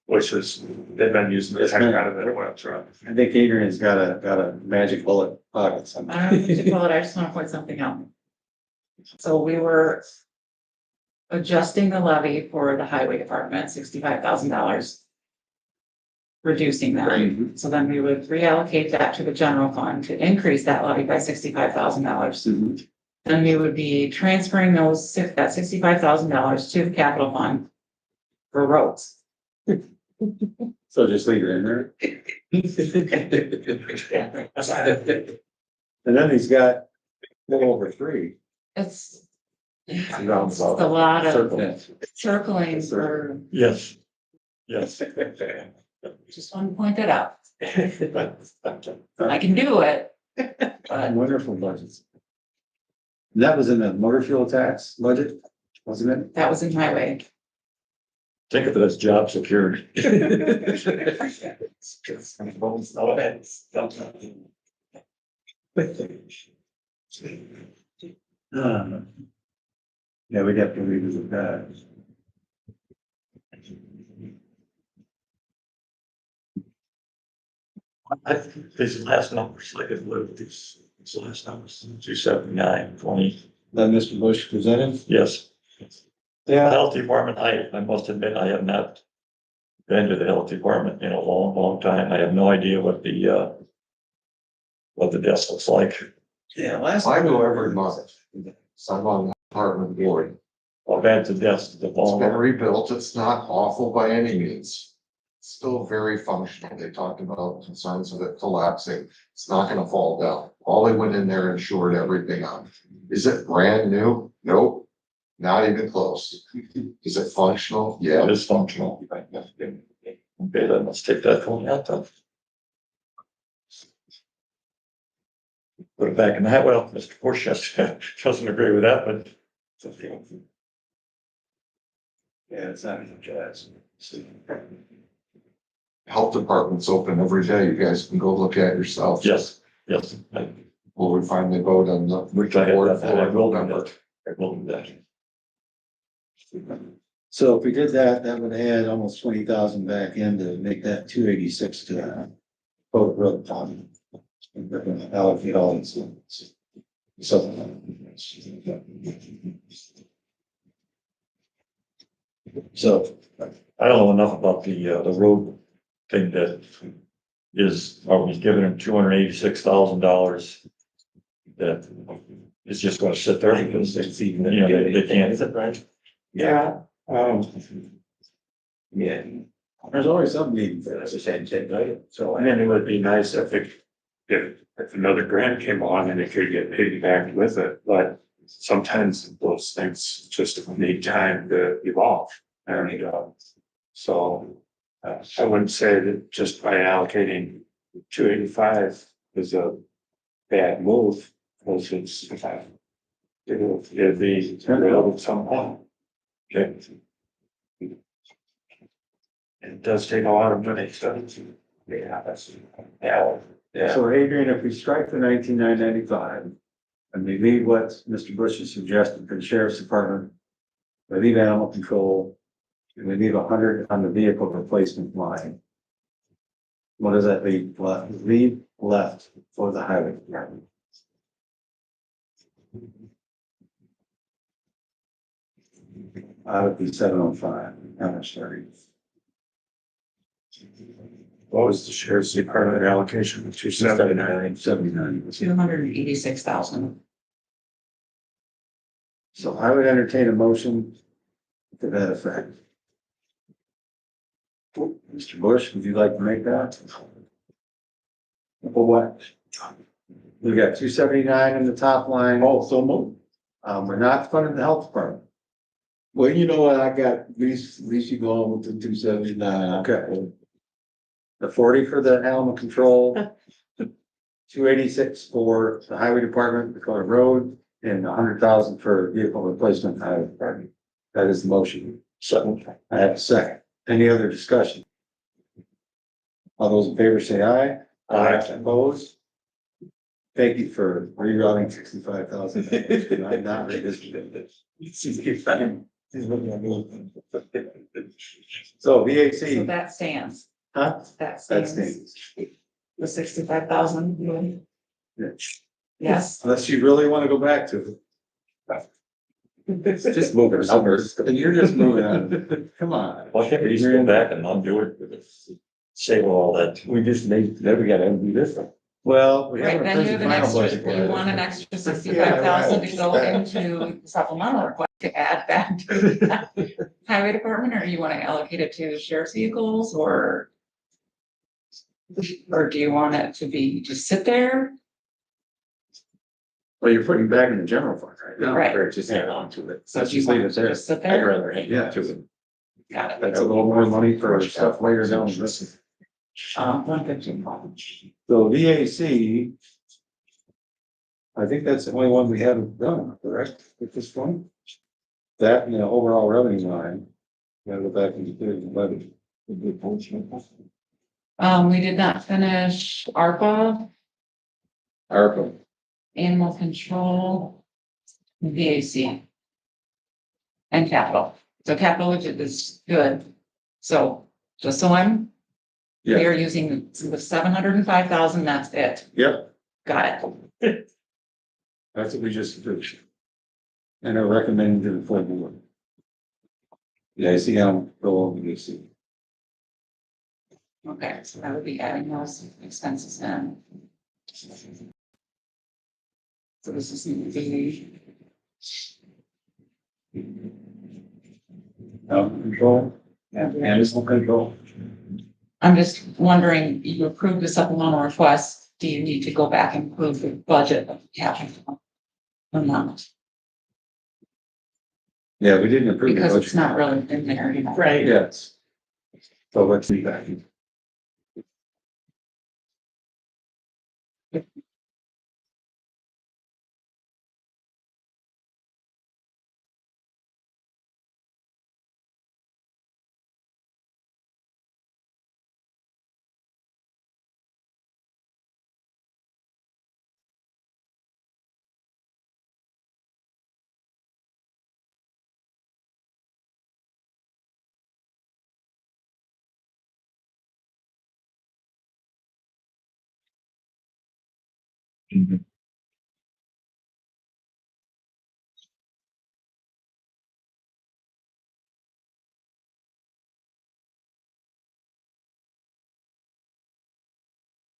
Which is, they've been using the heck out of their oil truck. I think Adrian's got a magic bullet pocket I don't know somewhere. what to call it, I just wanna point something out. So we were adjusting the levy for the highway department, $65,000. Reducing that, so then we would reallocate that to the general fund to increase that levy by $65,000. Then we would be transferring that $65,000 to the capital fund for roads. So just leave it in there. And then he's got a little over three. It's a Roundabout. lot of Circle. circling for, Yes. Yes. just want to point that out. I can do it. But Wonderful budgets. That was in the motor fuel tax budget, wasn't it? that was in highway. Think of it as job security. Yeah, we'd have to revisit that. I think these last numbers, like I've lived these last numbers, 279, 20, That Mr. Bush presented? yes. The Yeah. health department, I must admit, I have not been to the health department in a long, long time. I have no idea what the desk looks like. Yeah, last. I go every month. So I'm on the department board. How bad's the desk, the It's ball? been rebuilt. It's not awful by any means. It's still very functional. They talked about concerns of it collapsing. It's not gonna fall down. All they went in there and shored everything up. Is it brand new? Nope. Not even close. Is it functional? Yeah. It is functional. Okay, then let's take that phone out then. Put it back in that, well, Mr. Bush doesn't agree with that, but. Yeah, it's not even jazz. Health department's open every day. You guys can go look at yourself. Yes, yes, Will we finally vote on the which I board have, I for will do November? that. I will do that. So if we did that, that would add almost 20,000 back in to make that 286 to vote road fund. We're gonna allocate all this. So. So, I don't know enough about the road thing that are we giving them $286,000? That is just gonna sit there because they can't. Yeah, yeah. there's always some need for That's this. the same thing, right? So, and then it would be nice if another grant came along and it could get piggybacked with it, but sometimes those things just need time to evolve. And, so, I wouldn't say that just by allocating 285 is a bad move, because it'd be available at some point. Okay. It does take a lot of money, so. Yeah, that's, yeah. So Adrian, if we strike the 19,995 and we leave what Mr. Bush has suggested for the sheriff's department, we leave animal control, and we leave 100 on the vehicle replacement line. What does that leave left? Leave left for the highway department? I would be 705. How much, sorry? What was the sheriff's department allocation? 279. 79. 286,000. So I would entertain a motion to that effect. Mr. Bush, would you like to make that? For what? We got 279 in the top line. Oh, so moved. We're not funding the health department. Well, you know what, I got, at least you go on with the 279. Okay. The 40 for the animal control. 286 for the highway department, Dakota Road, and 100,000 for vehicle replacement highway department. That is the motion. Second. I have a second. Any other discussion? All those in favor say aye. Aye. Opposed? Thank you for rerouting $65,000. I'm not revisiting it. So So VAC, that stands, huh? that That stands, stays. the 65,000. Yeah. Yes, Unless you really want to go back to it. Just moving numbers. And you're just moving on. Come on. Why can't we just go back and undo it? Save all that. We just need, then we gotta undo this one. Well, we right, haven't then you approved have the an final extra, budget. you want an extra 65,000 to go into supplemental request to add back to the highway department, or you want to allocate it to sheriff's vehicles, or do you want it to be, just sit there? Well, you're putting back in the general fund right now. Right. Or just hang on to it. So Let's do you just leave want it there. Just sit I'd there? rather hang Yeah. on to it. Got it. That's a little more money for stuff later down. the road. 115. So VAC. I think that's the only one we haven't done, correct, at this point? That and the overall revenue line. Gotta go back and do the budget. We did not finish ARPA, ARPA. animal control, VAC. And capital. So capital, which is good. So just so we Yeah. are using the 705,000, that's it. Yep, Got it. that's what we just did. And I recommend to the full board. Yeah, I see how go over VAC. Okay, so that would be adding those expenses in. So this is the Control, animal control. I'm just wondering, you approved the supplemental request, do you need to go back and approve the budget of capital? Or not? Yeah, we didn't approve the Because it's budget. not really in there, you know. Right. Yes. So let's see back.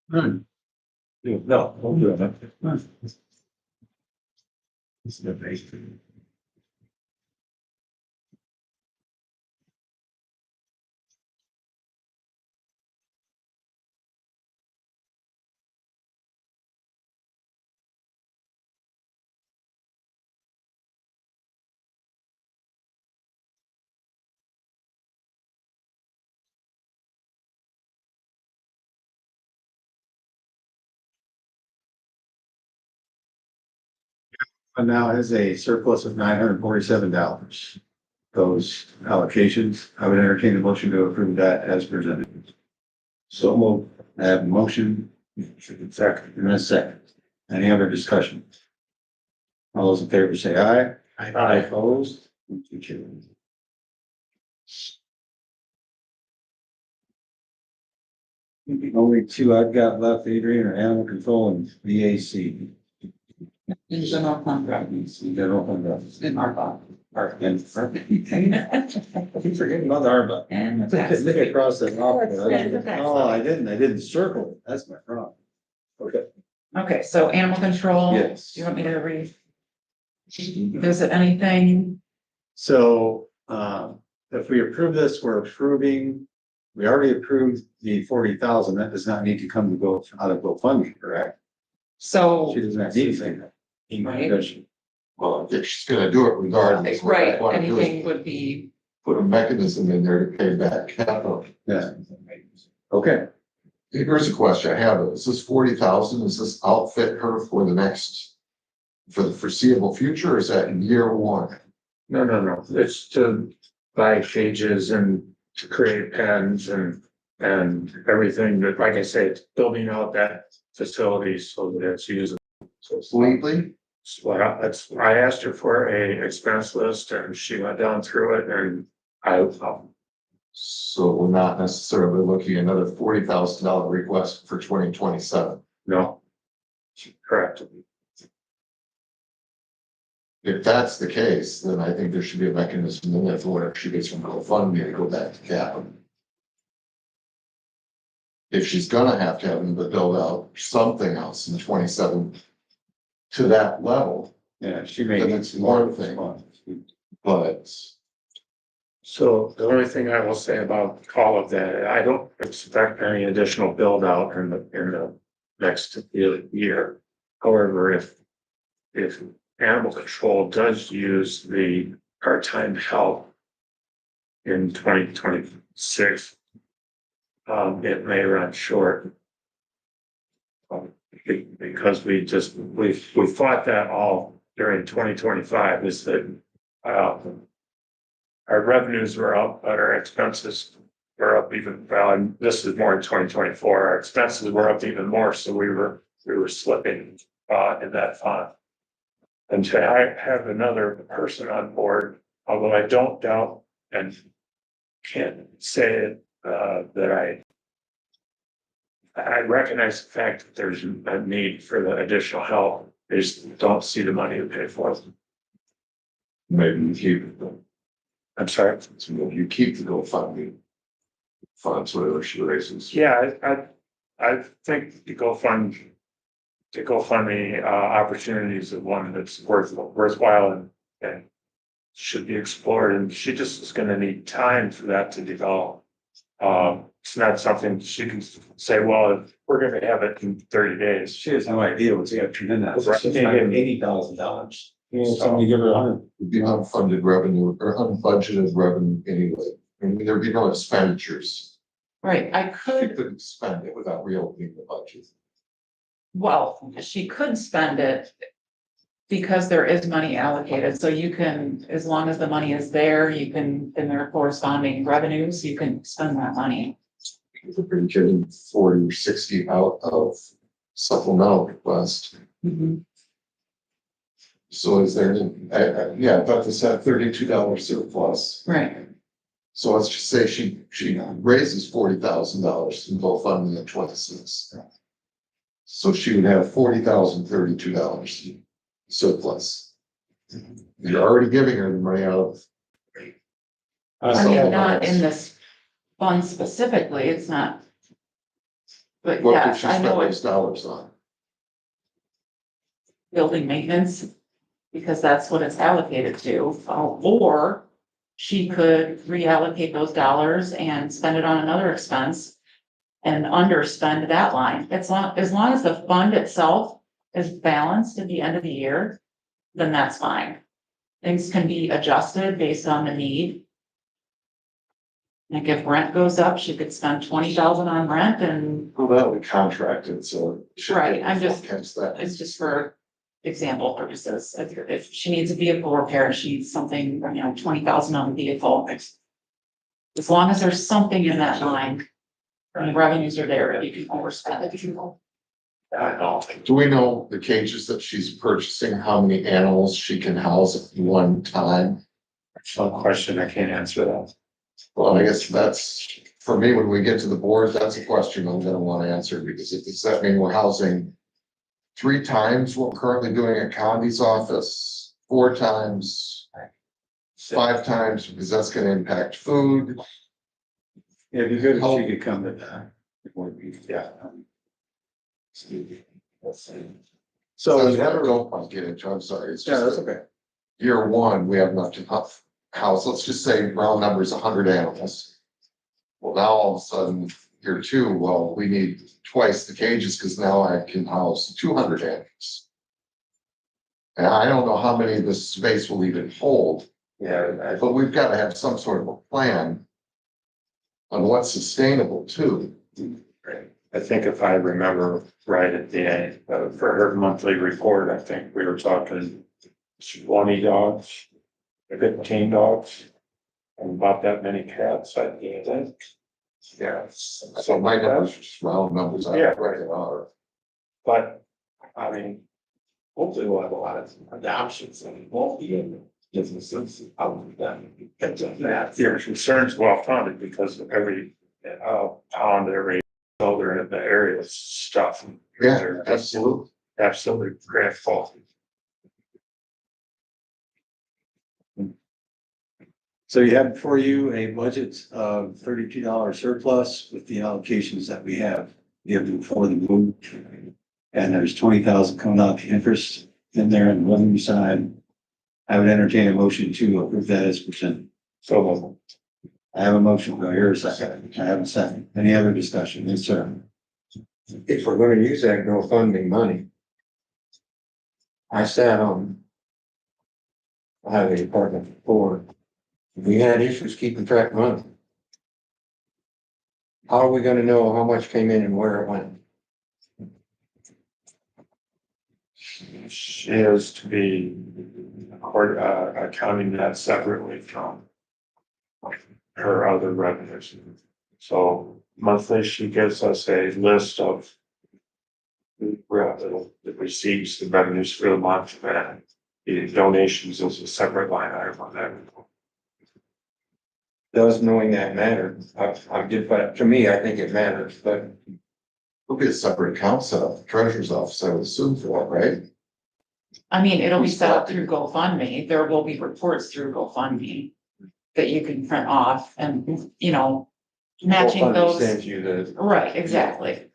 No, I'm doing it. It's the base. And now has a surplus of $947. Those allocations, I would entertain a motion to approve that as presented. So moved. I have a motion. Second. And a second. Any other discussion? All those in favor say aye. Aye. Opposed? Motion carries. Only two I've got left, Adrian, are animal control and VAC. In general fund revenues, General fund revenues. in ARPA. And keep forgetting about the ARPA. And the Look tax. across that. Okay. Oh, I didn't circle it. That's my problem. Okay. Okay, so animal control. Yes. Do you want me to revisit anything? So, if we approve this, we're approving, we already approved the 40,000. That does not need to come to go out of GoFundMe, correct? So, She doesn't have to say that. Right. Does she? Well, if she's gonna do it regardless. what I right, wanna do is anything would be, Put a mechanism in there to pay back capital. Yeah. Okay. Here's a question I have, is this 40,000, is this outfit her for the foreseeable future, or is that in year one? No, it's to buy cages and to create pens and everything that, like I said, building out that facility so that it's used completely? Well, that's, I asked her for a expense list and she went down through it and So we're not necessarily looking at another $40,000 request for 2027. no. Correct. If that's the case, then I think there should be a mechanism in there for whatever she gets from GoFundMe to go back to capital. If she's gonna have to have them to build out something else in 27 to that level, Yeah, she may Then need it's some more one thing. funds. but So the only thing I will say about all of that, I don't expect any additional build out in the next year. However, if animal control does use the part-time help in 2026, it may run short. Because we fought that all during 2025 is that, our revenues were up, but our expenses were up even, well, and this is more in 2024, our expenses were up even more, so we were slipping, in that fund. And to have another person on board, although I don't doubt and can't say it, that I recognize the fact that there's a need for the additional help. I just don't see the money to pay for it. maybe you keep, I'm sorry. so you keep the GoFundMe funds, whatever she raises. Yeah, I think the GoFundMe opportunities is one that's worthwhile and should be explored. And she just is going to need time for that to develop. It's not something she can say, well, we're going to have it in 30 days. She has no idea what's gonna turn in that. Right. She's gonna get $80,000. Somebody give her 100. It'd be unfunded revenue or unbudgeted revenue anyway. I mean, there'd be no expenditures. Right, I She could, couldn't spend it without reopening the budget. well, she could spend it because there is money allocated, so you can, as long as the money is there, you can, in their corresponding revenues, you can spend that money. If you're getting 40 or 60 out of supplemental request. So is there, yeah, but it's that $32 surplus. Right, So let's just say she raises $40,000 in GoFundMe at 26. So she would have $40,032 surplus. You're already giving her the money out of. I mean, not in this fund specifically, it's not. But What could yes, she I spend know those it's dollars on? building maintenance, because that's what it's allocated to, or she could reallocate those dollars and spend it on another expense and underspend that line. As long as the fund itself is balanced at the end of the year, then that's fine. Things can be adjusted based on the need. Like if rent goes up, she could spend 20,000 on rent and Well, that we contracted, so. it should be Right, I'm just- against that. it's just for example purposes. If she needs a vehicle repair, she needs something, 20,000 on the vehicle. As long as there's something in that line, and the revenues are there, you can overspend it. I know. Do we know the cages that she's purchasing, how many animals she can house at one time? No question, I can't answer that. Well, I guess that's, for me, when we get to the board, that's a question I'm gonna want to answer, because if does that mean we're housing 3 times what we're currently doing at Condi's office, 4 times, 5 times, because that's gonna impact food. Yeah, it'd be good if she could come to that. Yeah. So That's you what have I a, don't want to get into, I'm sorry, it's yeah, just. that's okay. Year 1, we have enough to house, let's just say round numbers, 100 animals. Well, now all of a sudden, year 2, well, we need twice the cages because now I can house 200 animals. And I don't know how many this space will even hold, Yeah, but we've got to have some sort of a plan on what's sustainable too. I think if I remember right at the end, for her monthly report, I think we were talking 20 dogs, 15 dogs, and about that many cats, I think. Yeah. So my numbers are just round numbers. I Yeah. reckon are. But, I mean, hopefully we'll have a lot of adoptions and won't be in businesses out of them. That. Your concerns well founded because every, pound, every builder in the area is stuff. Yeah, They're absolutely. absolutely grateful. So you have before you a budget of $32 surplus with the allocations that we have given for the move. And there's 20,000 coming out the interest in there on the revenue side. I would entertain a motion to approve that as presented. So I have a motion. Do I hear a second? I have a second. Any other discussion? Yes, sir. If we're gonna use that GoFundMe money. I sat on. the highway department before. We had issues keeping track of money. How are we gonna know how much came in and where it went? she is to be accounting that separately from her other revenues. So monthly, she gives us a list of the receipts, the revenues for the month, and the donations is a separate line item on that. Does knowing that matter? I did, but to me, I think it matters, but There'll be a separate account set up, the treasurer's office, I would assume for, it, right? I mean, it'll be set up through GoFundMe. There will be reports through GoFundMe that you can print off and, you know, matching GoFundMe those. sends you the, Right, exactly.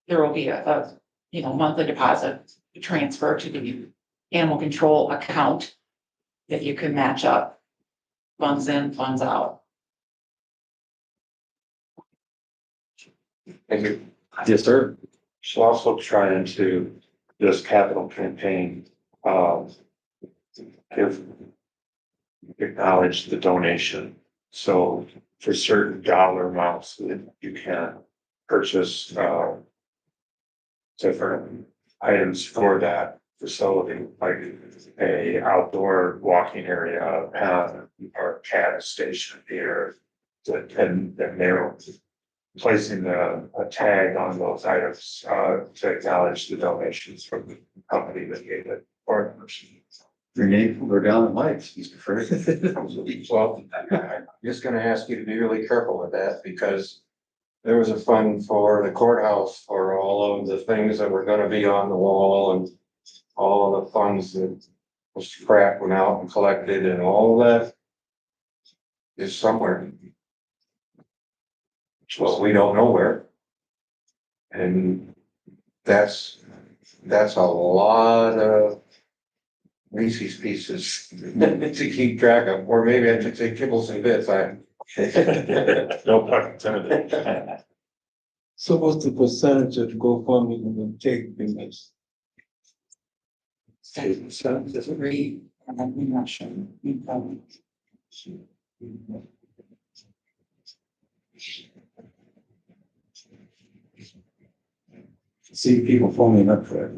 There will be a, you know, monthly deposit transfer to the animal control account that you can match up funds in, funds out. and you, Yes, sir. She's also trying to, this capital campaign, give, acknowledge the donation. So for certain dollar amounts, that you can purchase, different items for that facility, like a outdoor walking area, or cat station here. And they're placing a tag on those items, to acknowledge the donations from the company that gave it. Or Your name, we're down in lights, Mr. Fred. well, I'm just gonna ask you to be really careful with that because. There was a fund for the courthouse for all of the things that were gonna be on the wall and. All of the funds that was crap went out and collected and all of that. Is somewhere. Well, we don't know where. And that's a lot of. Reese's pieces to keep track of, or maybe I should say kibbles and bits, no pun intended. So what's the percentage of GoFundMe we're gonna take in this? Three, I'm not sure. See people phoning up for it.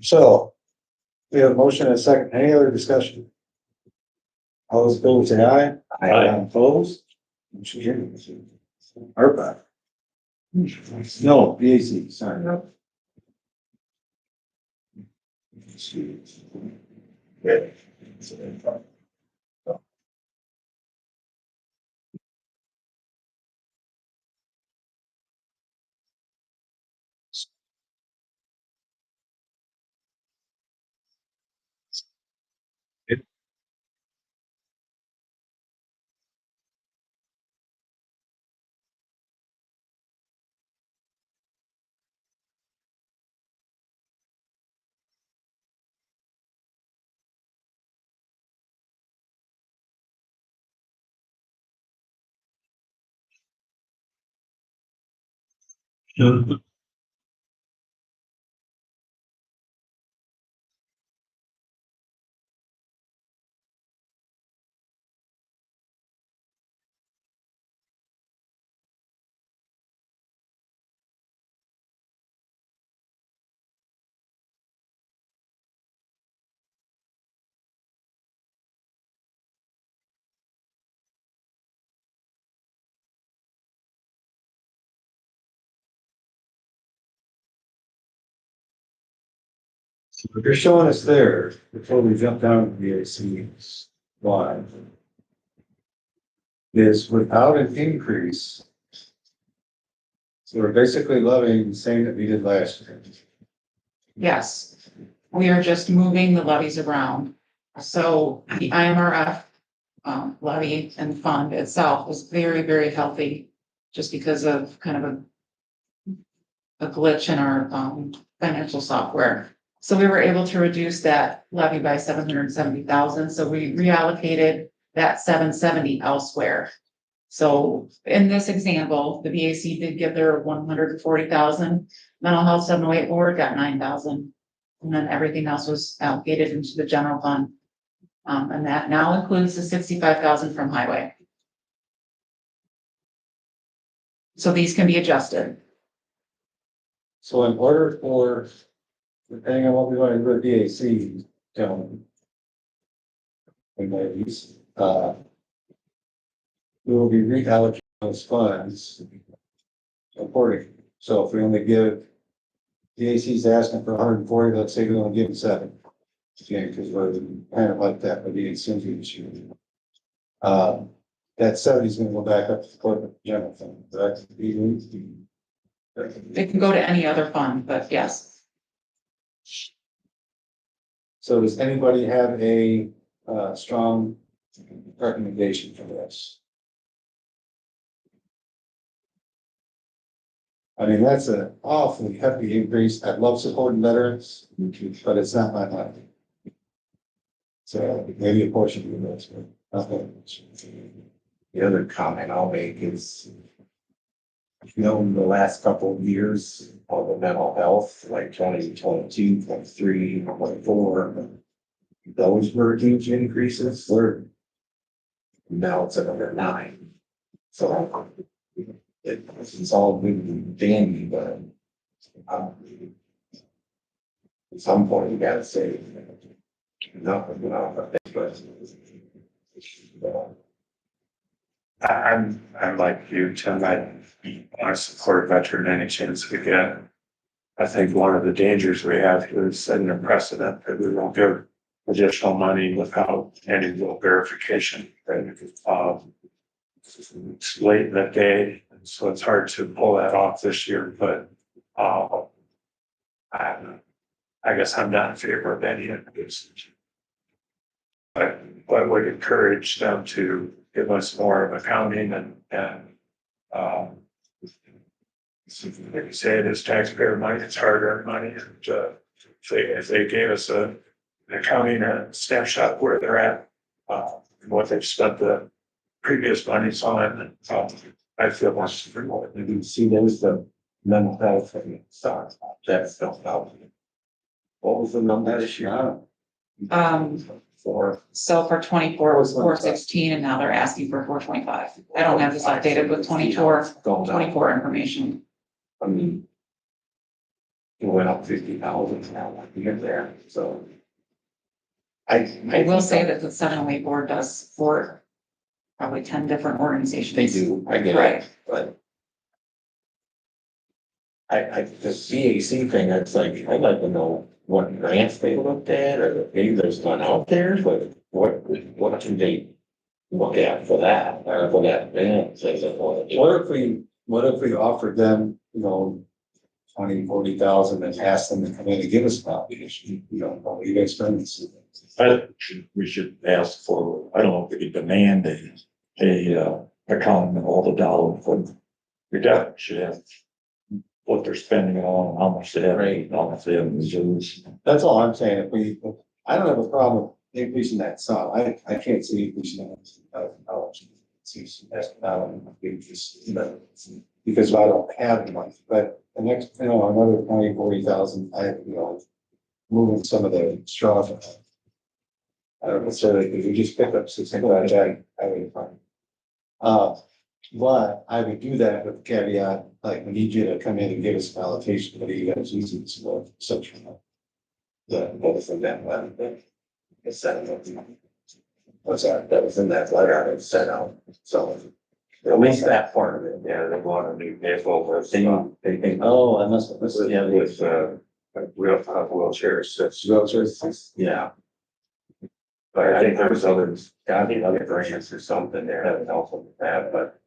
So. We have a motion and a second. Any other discussion? All those in favor say aye. Aye. Opposed? Motion carries. ARPA. No, BAC, sorry. What you're showing us there, before we jump down to the ACs, line, is without an increase. So we're basically levying the same that we did last year. Yes, we are just moving the levies around. So the IMRF levy and fund itself was very, very healthy, just because of kind of a glitch in our financial software. So we were able to reduce that levy by 770,000. So we reallocated that 770 elsewhere. So in this example, the VAC did give their 140,000. Mental health 708 board got 9,000. And then everything else was allocated into the general fund. And that now includes the 65,000 from highway. So these can be adjusted. So in order for, depending on what we want to do with DAC, and ladies, we will be reallocating those funds accordingly. So if we only give, DAC's asking for 140, let's say we only give them 7. Okay, because we're kind of like that with the incentive issue. That 70 is gonna go back up to the corporate general fund, correct? It can go to any other fund, but yes. So does anybody have a strong recommendation for this? I mean, that's an awfully hefty increase. I love supporting veterans, but it's not my money. So maybe a portion of this, but nothing. The other comment I'll make is, you know, in the last couple of years of the mental health, like 2022, 23, 24, those were huge increases. Now it's another 9. So it's all good and dandy, but at some point you gotta say, enough, but I'm like you, Tim. I want to support veteran any chance we get. I think one of the dangers we have here is setting a precedent that we won't give additional money without any real verification. It's late in the day, so it's hard to pull that off this year, but I guess I'm not in favor of any of this. But I would encourage them to give us more of accounting and like you say, it is taxpayer money, it's hard earned money. And if they gave us an accounting and snapshot where they're at, and what they've spent the previous monies on, I feel more secure. you can see there's the mental health and stuff. That's still out. What was the number this year? So for 24 it was 416, and now they're asking for 425. I don't have this updated with 24 information. I mean, it went up 50,000 now, you're there, so. I will say that the 708 board does support probably 10 different organizations. They do, I get Right. it, but. The CAC thing, it's like, I'd like to know what grants they looked at, or maybe there's none out there, but what can they look at for that, or for that grant? What if we offered them, 20, 40,000 and asked them to come in and give us an obligation, what you guys spend? We should ask for, I don't know if we could demand a accounting of all the dollars, but we definitely should have what they're spending on, how much they have, how much they have in reserves. That's all I'm saying. I don't have a problem increasing that sum. I can't see increasing that $1,000. Because I don't have the money, but the next, another 20, 40,000, moving some of the straw. I don't necessarily, if you just pick up 600, I would fine. But I would do that with the caveat, like, we need you to come in and give us an allocation, but you guys using this for such. What was in that letter? It's sent out. What's that was in that letter I sent out, so. At least that part of it, yeah, they want a new vehicle, they think. Oh, I must have missed it. With wheelchairs, that's, Wheelchairs. Yeah. But I think there was others, gotta be other grants or something there that would help with that, but.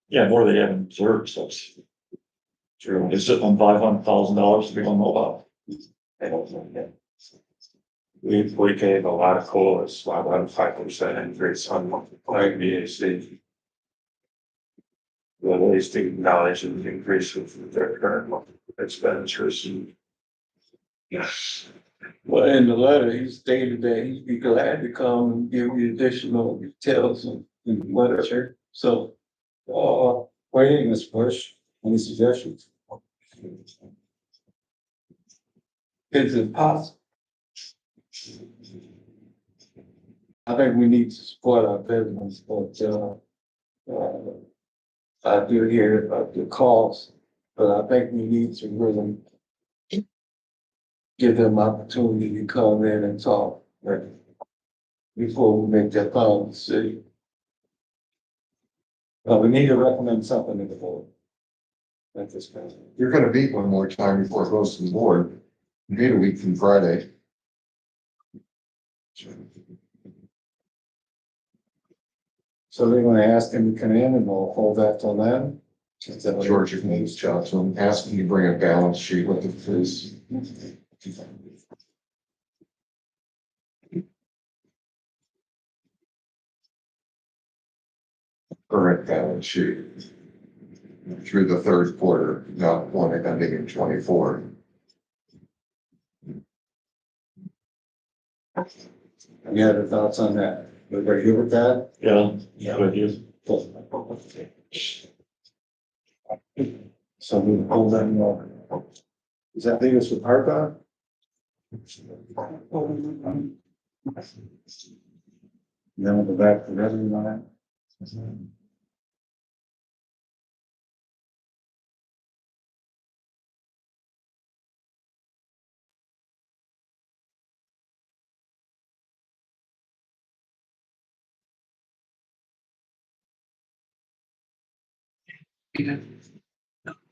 Yeah, more they haven't observed, so it's true. It's sitting on $500,000 we don't know about. I don't know yet. we gave a lot of COLAs, about 5% increase on like VAC. Well, at least acknowledge the increase of their current expenditures. Yes. Well, in the letter, he stated that he'd be glad to come and give you additional details and literature, so. What do you think, Mr. Bush? Any suggestions? Is it possible? I think we need to support our business, but, I do hear about the cost, but I think we need to really give them opportunity to come in and talk, right? Before we make that final decision. But we need to recommend something to the board. At this point. You're gonna meet one more time before it goes to the board. Meet a week from Friday. So they want to ask him to come in and we'll hold that till then. Is that what- George, you can use chat to him, ask him to bring a balance sheet with his. Current balance sheet. Through the third quarter, not one ending in 24. Any other thoughts on that? Everybody good with that? Yeah, with you. So we hold that more. Does that leave us with ARPA? Then we'll go back to the revenue line.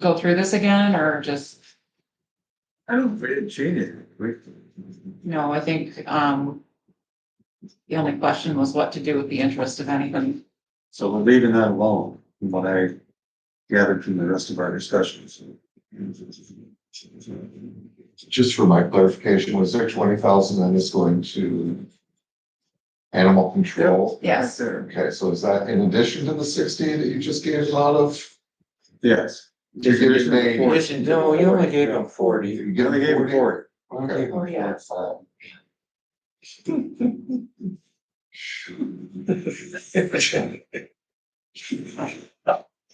Go through this again, or just, I don't, we didn't change it. no, I think, the only question was what to do with the interest of anything. So we're leaving that alone, from what I gathered from the rest of our discussions. Just for my clarification, was there 20,000 that is going to animal control? Yes. Right there. Okay, so is that in addition to the 60 that you just gave him out of? Yes. You're giving me- No, you only gave him 40. You I get only gave him 40. Okay. Oh, yeah.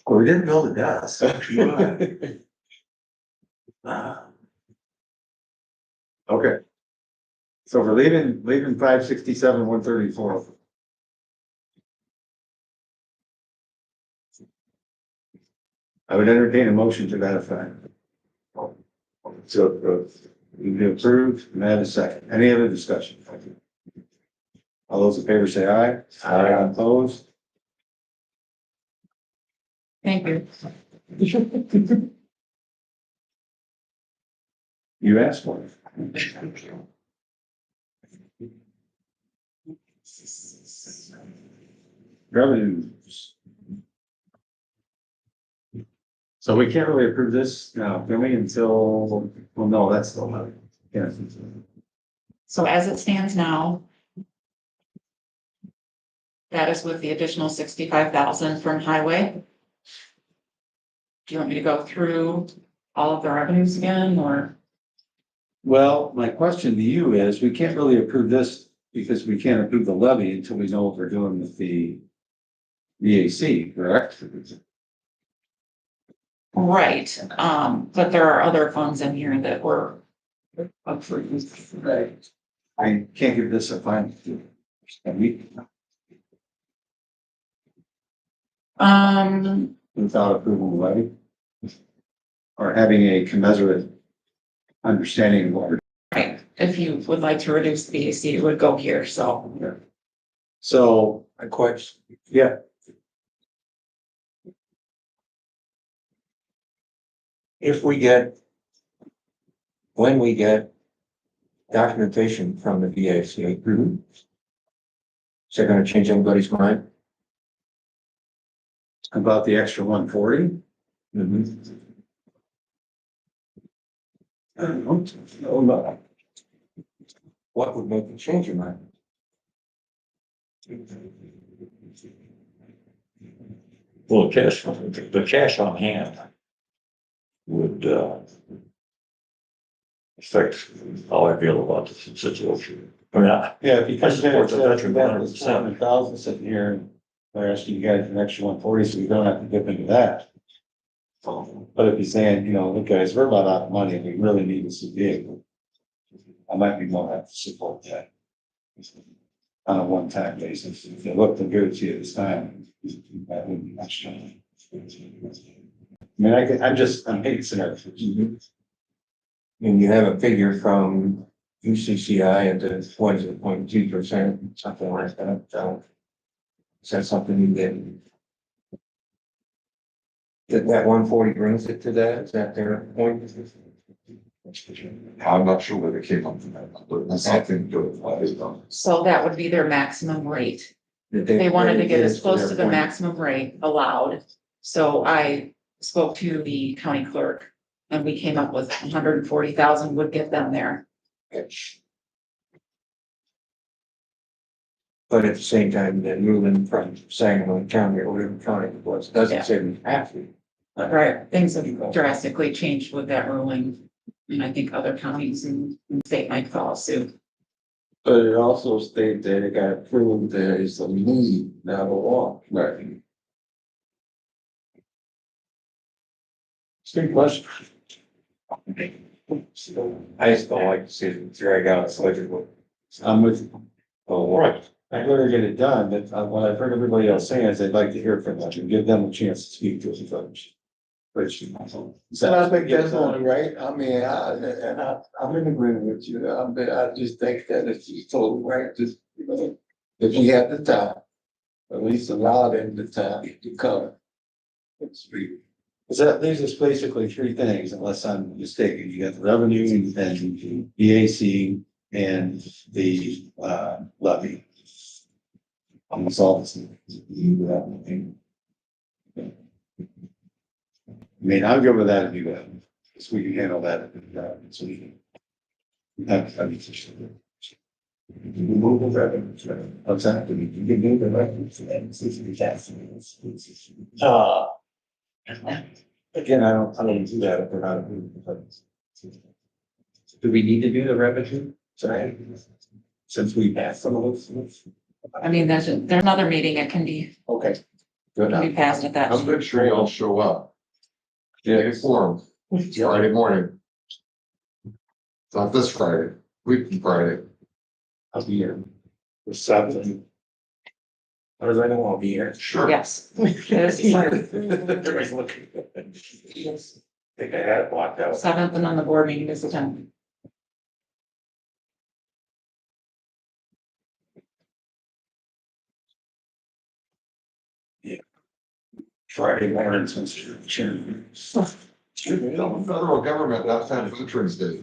Well, we didn't build a desk. Okay. So we're leaving 567, 134. I would entertain a motion to that effect. So, we can approve, and I have a second. Any other discussion? All those in favor say aye. Aye. Opposed? Thank you. You asked for it. Revenues. So we can't really approve this now, can we, until, well, no, that's still not. Yeah. So as it stands now, that is with the additional 65,000 from highway. Do you want me to go through all of the revenues again, or? Well, my question to you is, we can't really approve this because we can't approve the levy until we know what we're doing with the VAC, correct? Right, but there are other funds in here that were approved. Right. I can't give this a final. Without approving the levy. Or having a commensurate understanding of what we're. Right, if you would like to reduce the VAC, it would go here, so. So, A question. yeah, If we get when we get documentation from the VAC, is that gonna change anybody's mind? About the extra 140. I don't know. What would make you change your mind? Well, the cash on hand would, affect how I feel about the situation. I mean, Yeah, if you I support the veteran that 100%. was 400,000 sitting here, and they're asking you guys an extra 140, so you don't have to dip into that. But if you're saying, you know, look, guys, we're about out of money, we really need this vehicle. I might be more happy to support that. On a one-time basis, if it looked good to you this time, that wouldn't be much time. I mean, I'm hating scenarios. And you have a figure from UCCI at the 20.2%, something like that, so. Is that something you get? That 140 brings it to that, is that their point? I'm not sure where they came up with that, but that's something to do with what is done. So that would be their maximum rate. They wanted to get as close to the maximum rate allowed. So I spoke to the county clerk and we came up with 140,000 would get them there. But at the same time, then moving from Sangamon County or whatever county it was, doesn't say we have to. Right, things have drastically changed with that ruling. And I think other counties and state might follow suit. But it also states that it got proved there is a need, not a want. Right. Good question. I just don't like to see it drag out so I'm with you. all right, I'd rather get it done, but what I've heard everybody else saying is they'd like to hear from them and give them a chance to speak to us first. Which. So I think that's only right. I mean, I'm in agreement with you. I just think that it's totally right. Just, you know, if you have the time, at least allow them the time to come. It's free. Because that leaves us basically three things, unless I'm mistaken. You got the revenue and then BAC and the levy. On insolvency. I mean, I'll go with that if you go, because we can handle that. So we can. That'd be just. Remove the revenue. What's that? You can do the revenue. Again, I don't do that if we're not. Do we need to do the revenue? Sorry. Since we passed some of those. I mean, there's another meeting, it can be Good. passed at that. I'm pretty sure y'all show up. Yeah, forum, Friday morning. Not this Friday, week from Friday. I'll be here. The seventh. How does anyone want to be here? Sure. Yes. There's Everybody's looking. Think I had it blocked out. 7th and then the board meeting is the 10th. Friday morning since you're chairman. Tell the federal government that's not Veterans Day.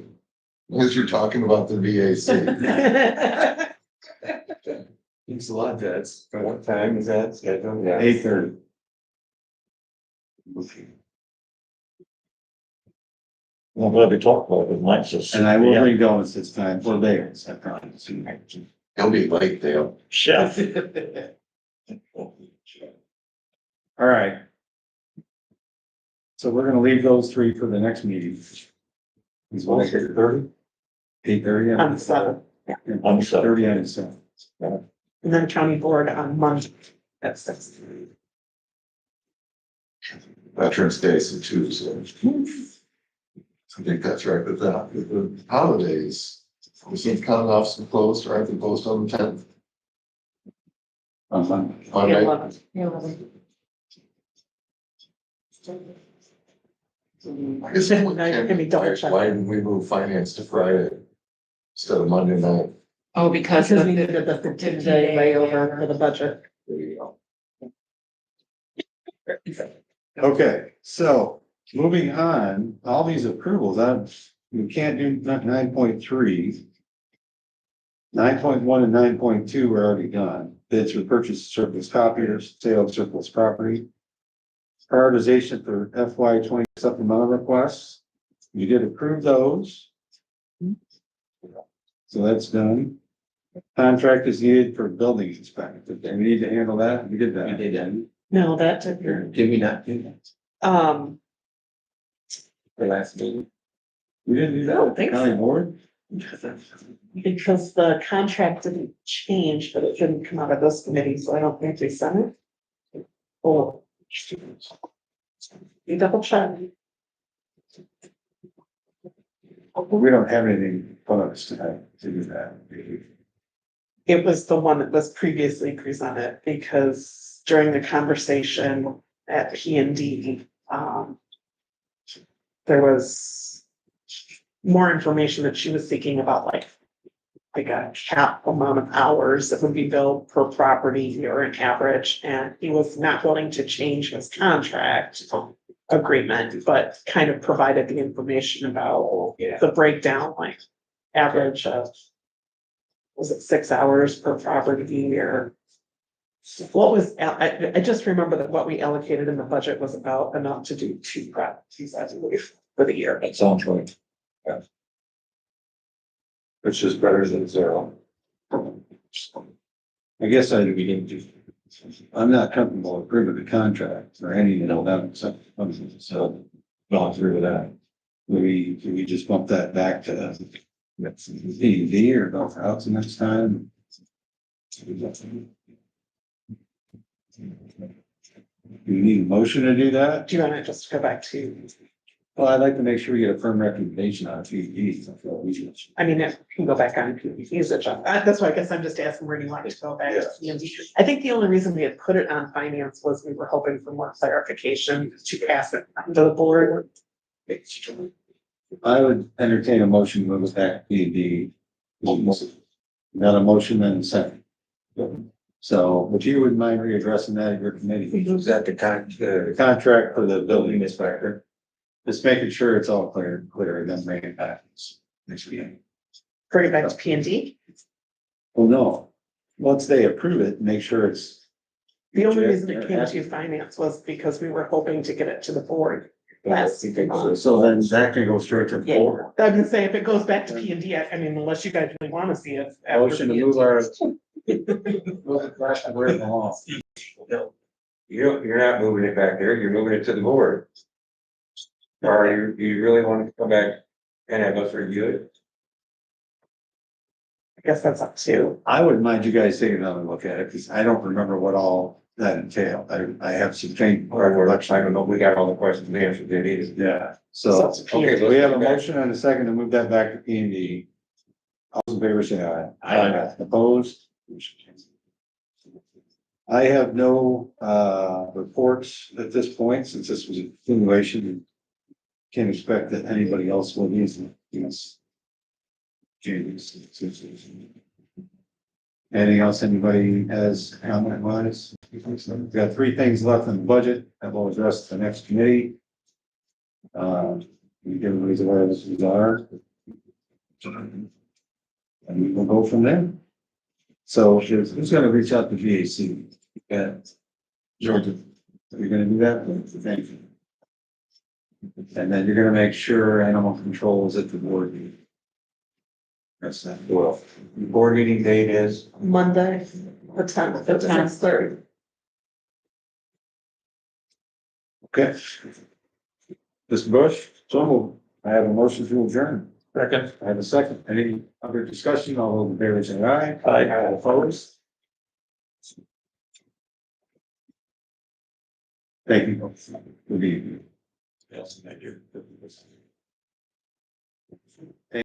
As you're talking about the VAC. Thanks a lot, that's, what time is that scheduled? 8:30. I'm glad we talked about it, Mike says. And I will bring donuts this time for Vegas, I promise. He'll be late, Dale. Chef. All right. So we're gonna leave those three for the next meeting. Is what I hear, 30? 8:30. On the 7th, On the 7th. 30 and 7. and then county board on Monday. That's 6. Veterans Day is a Tuesday. I think that's right, but the holidays, we seem counting off some closed, right? The closed on the 10th. On Monday. Monday. 11th. I guess we Let me double check. why didn't we move finance to Friday instead of Monday night? Oh, because Because of we the needed the 15-day layover for the budget. There you go. Okay, so moving on, all these approvals, we can't do 9.3. 9.1 and 9.2 were already done. Bids for purchase of surplus copiers, sale of surplus property. Prioritization for FY 20 supplemental requests. You did approve those. So that's done. Contract is needed for building inspector. Do we need to handle that? We did that. We did that. No, that took care. Did we not do that for last meeting? We didn't do I that don't with the think county so. board? Because the contract didn't change, but it didn't come out of this committee, so I don't think they sent it. Oh. You double check. We don't have anything for us tonight to do that. It was the one that was previously presented, because during the conversation at P and D, there was more information that she was seeking about, like a cap amount of hours that would be billed per property or an average, and he was not willing to change his contract agreement, but kind of provided the information about the breakdown, like average of, was it 6 hours per property, or what was, I just remember that what we allocated in the budget was about enough to do 2 properties, I believe, for the year. That sounds right. Which is better than 0. I guess I'm not comfortable approving the contract or any, that, so No, I agree with that. we just bump that back to P and D or go out the next time. You need a motion to do that? Do you want to just go back to, Well, I'd like to make sure we get a firm recommendation on P and D. I mean, if you can go back on PVP's agenda, that's why I guess I'm just asking where do you want to go back to PMD? I think the only reason we had put it on finance was we were hoping for more clarification to pass it to the board. I would entertain a motion to move it back to P and D. Got a motion and a second. So, would you would mind readdressing that at your committee? Is that the The contract for the building inspector. Just making sure it's all clear, and then bring it back next meeting. Bring it back to P and D. Well, no, once they approve it, make sure it's. The only reason it came to finance was because we were hoping to get it to the board last. So then that can go straight to the board. I'm gonna say, if it goes back to P and D, I mean, unless you guys really wanna see it. after Motion to P&D. move our. Move it back to where it belongs. You're not moving it back there, you're moving it to the board. Or you really want to come back and have us review it? I guess that's up to, I wouldn't mind you guys taking another look at it, because I don't remember what all that entailed. I have some faint Or recollection. I don't know, we got all the questions answered, they needed. Yeah, So so, it's okay, so we let's have a go back. motion and a second to move that back to P and D. All those in favor say aye. Aye. Opposed? I have no, reports at this point, since this was a continuation. Can't expect that anybody else will use it, yes. Anything else anybody has comment wise? We've got 3 things left in the budget that will address the next committee. We give everybody where this is are. And we will go from there. So who's gonna reach out to VAC? Yeah. Georgia, are you gonna do that? Thank you. And then you're gonna make sure animal control is at the board meeting. That's that. Well, the board meeting date is, Monday, the 10th, the 6:30. Okay. Mr. Bush, so moved. I have a motion to adjourn. Second. I have a second. Any other discussion? All those in favor say aye. Aye. Opposed? Thank you. Good evening. Yes, thank you.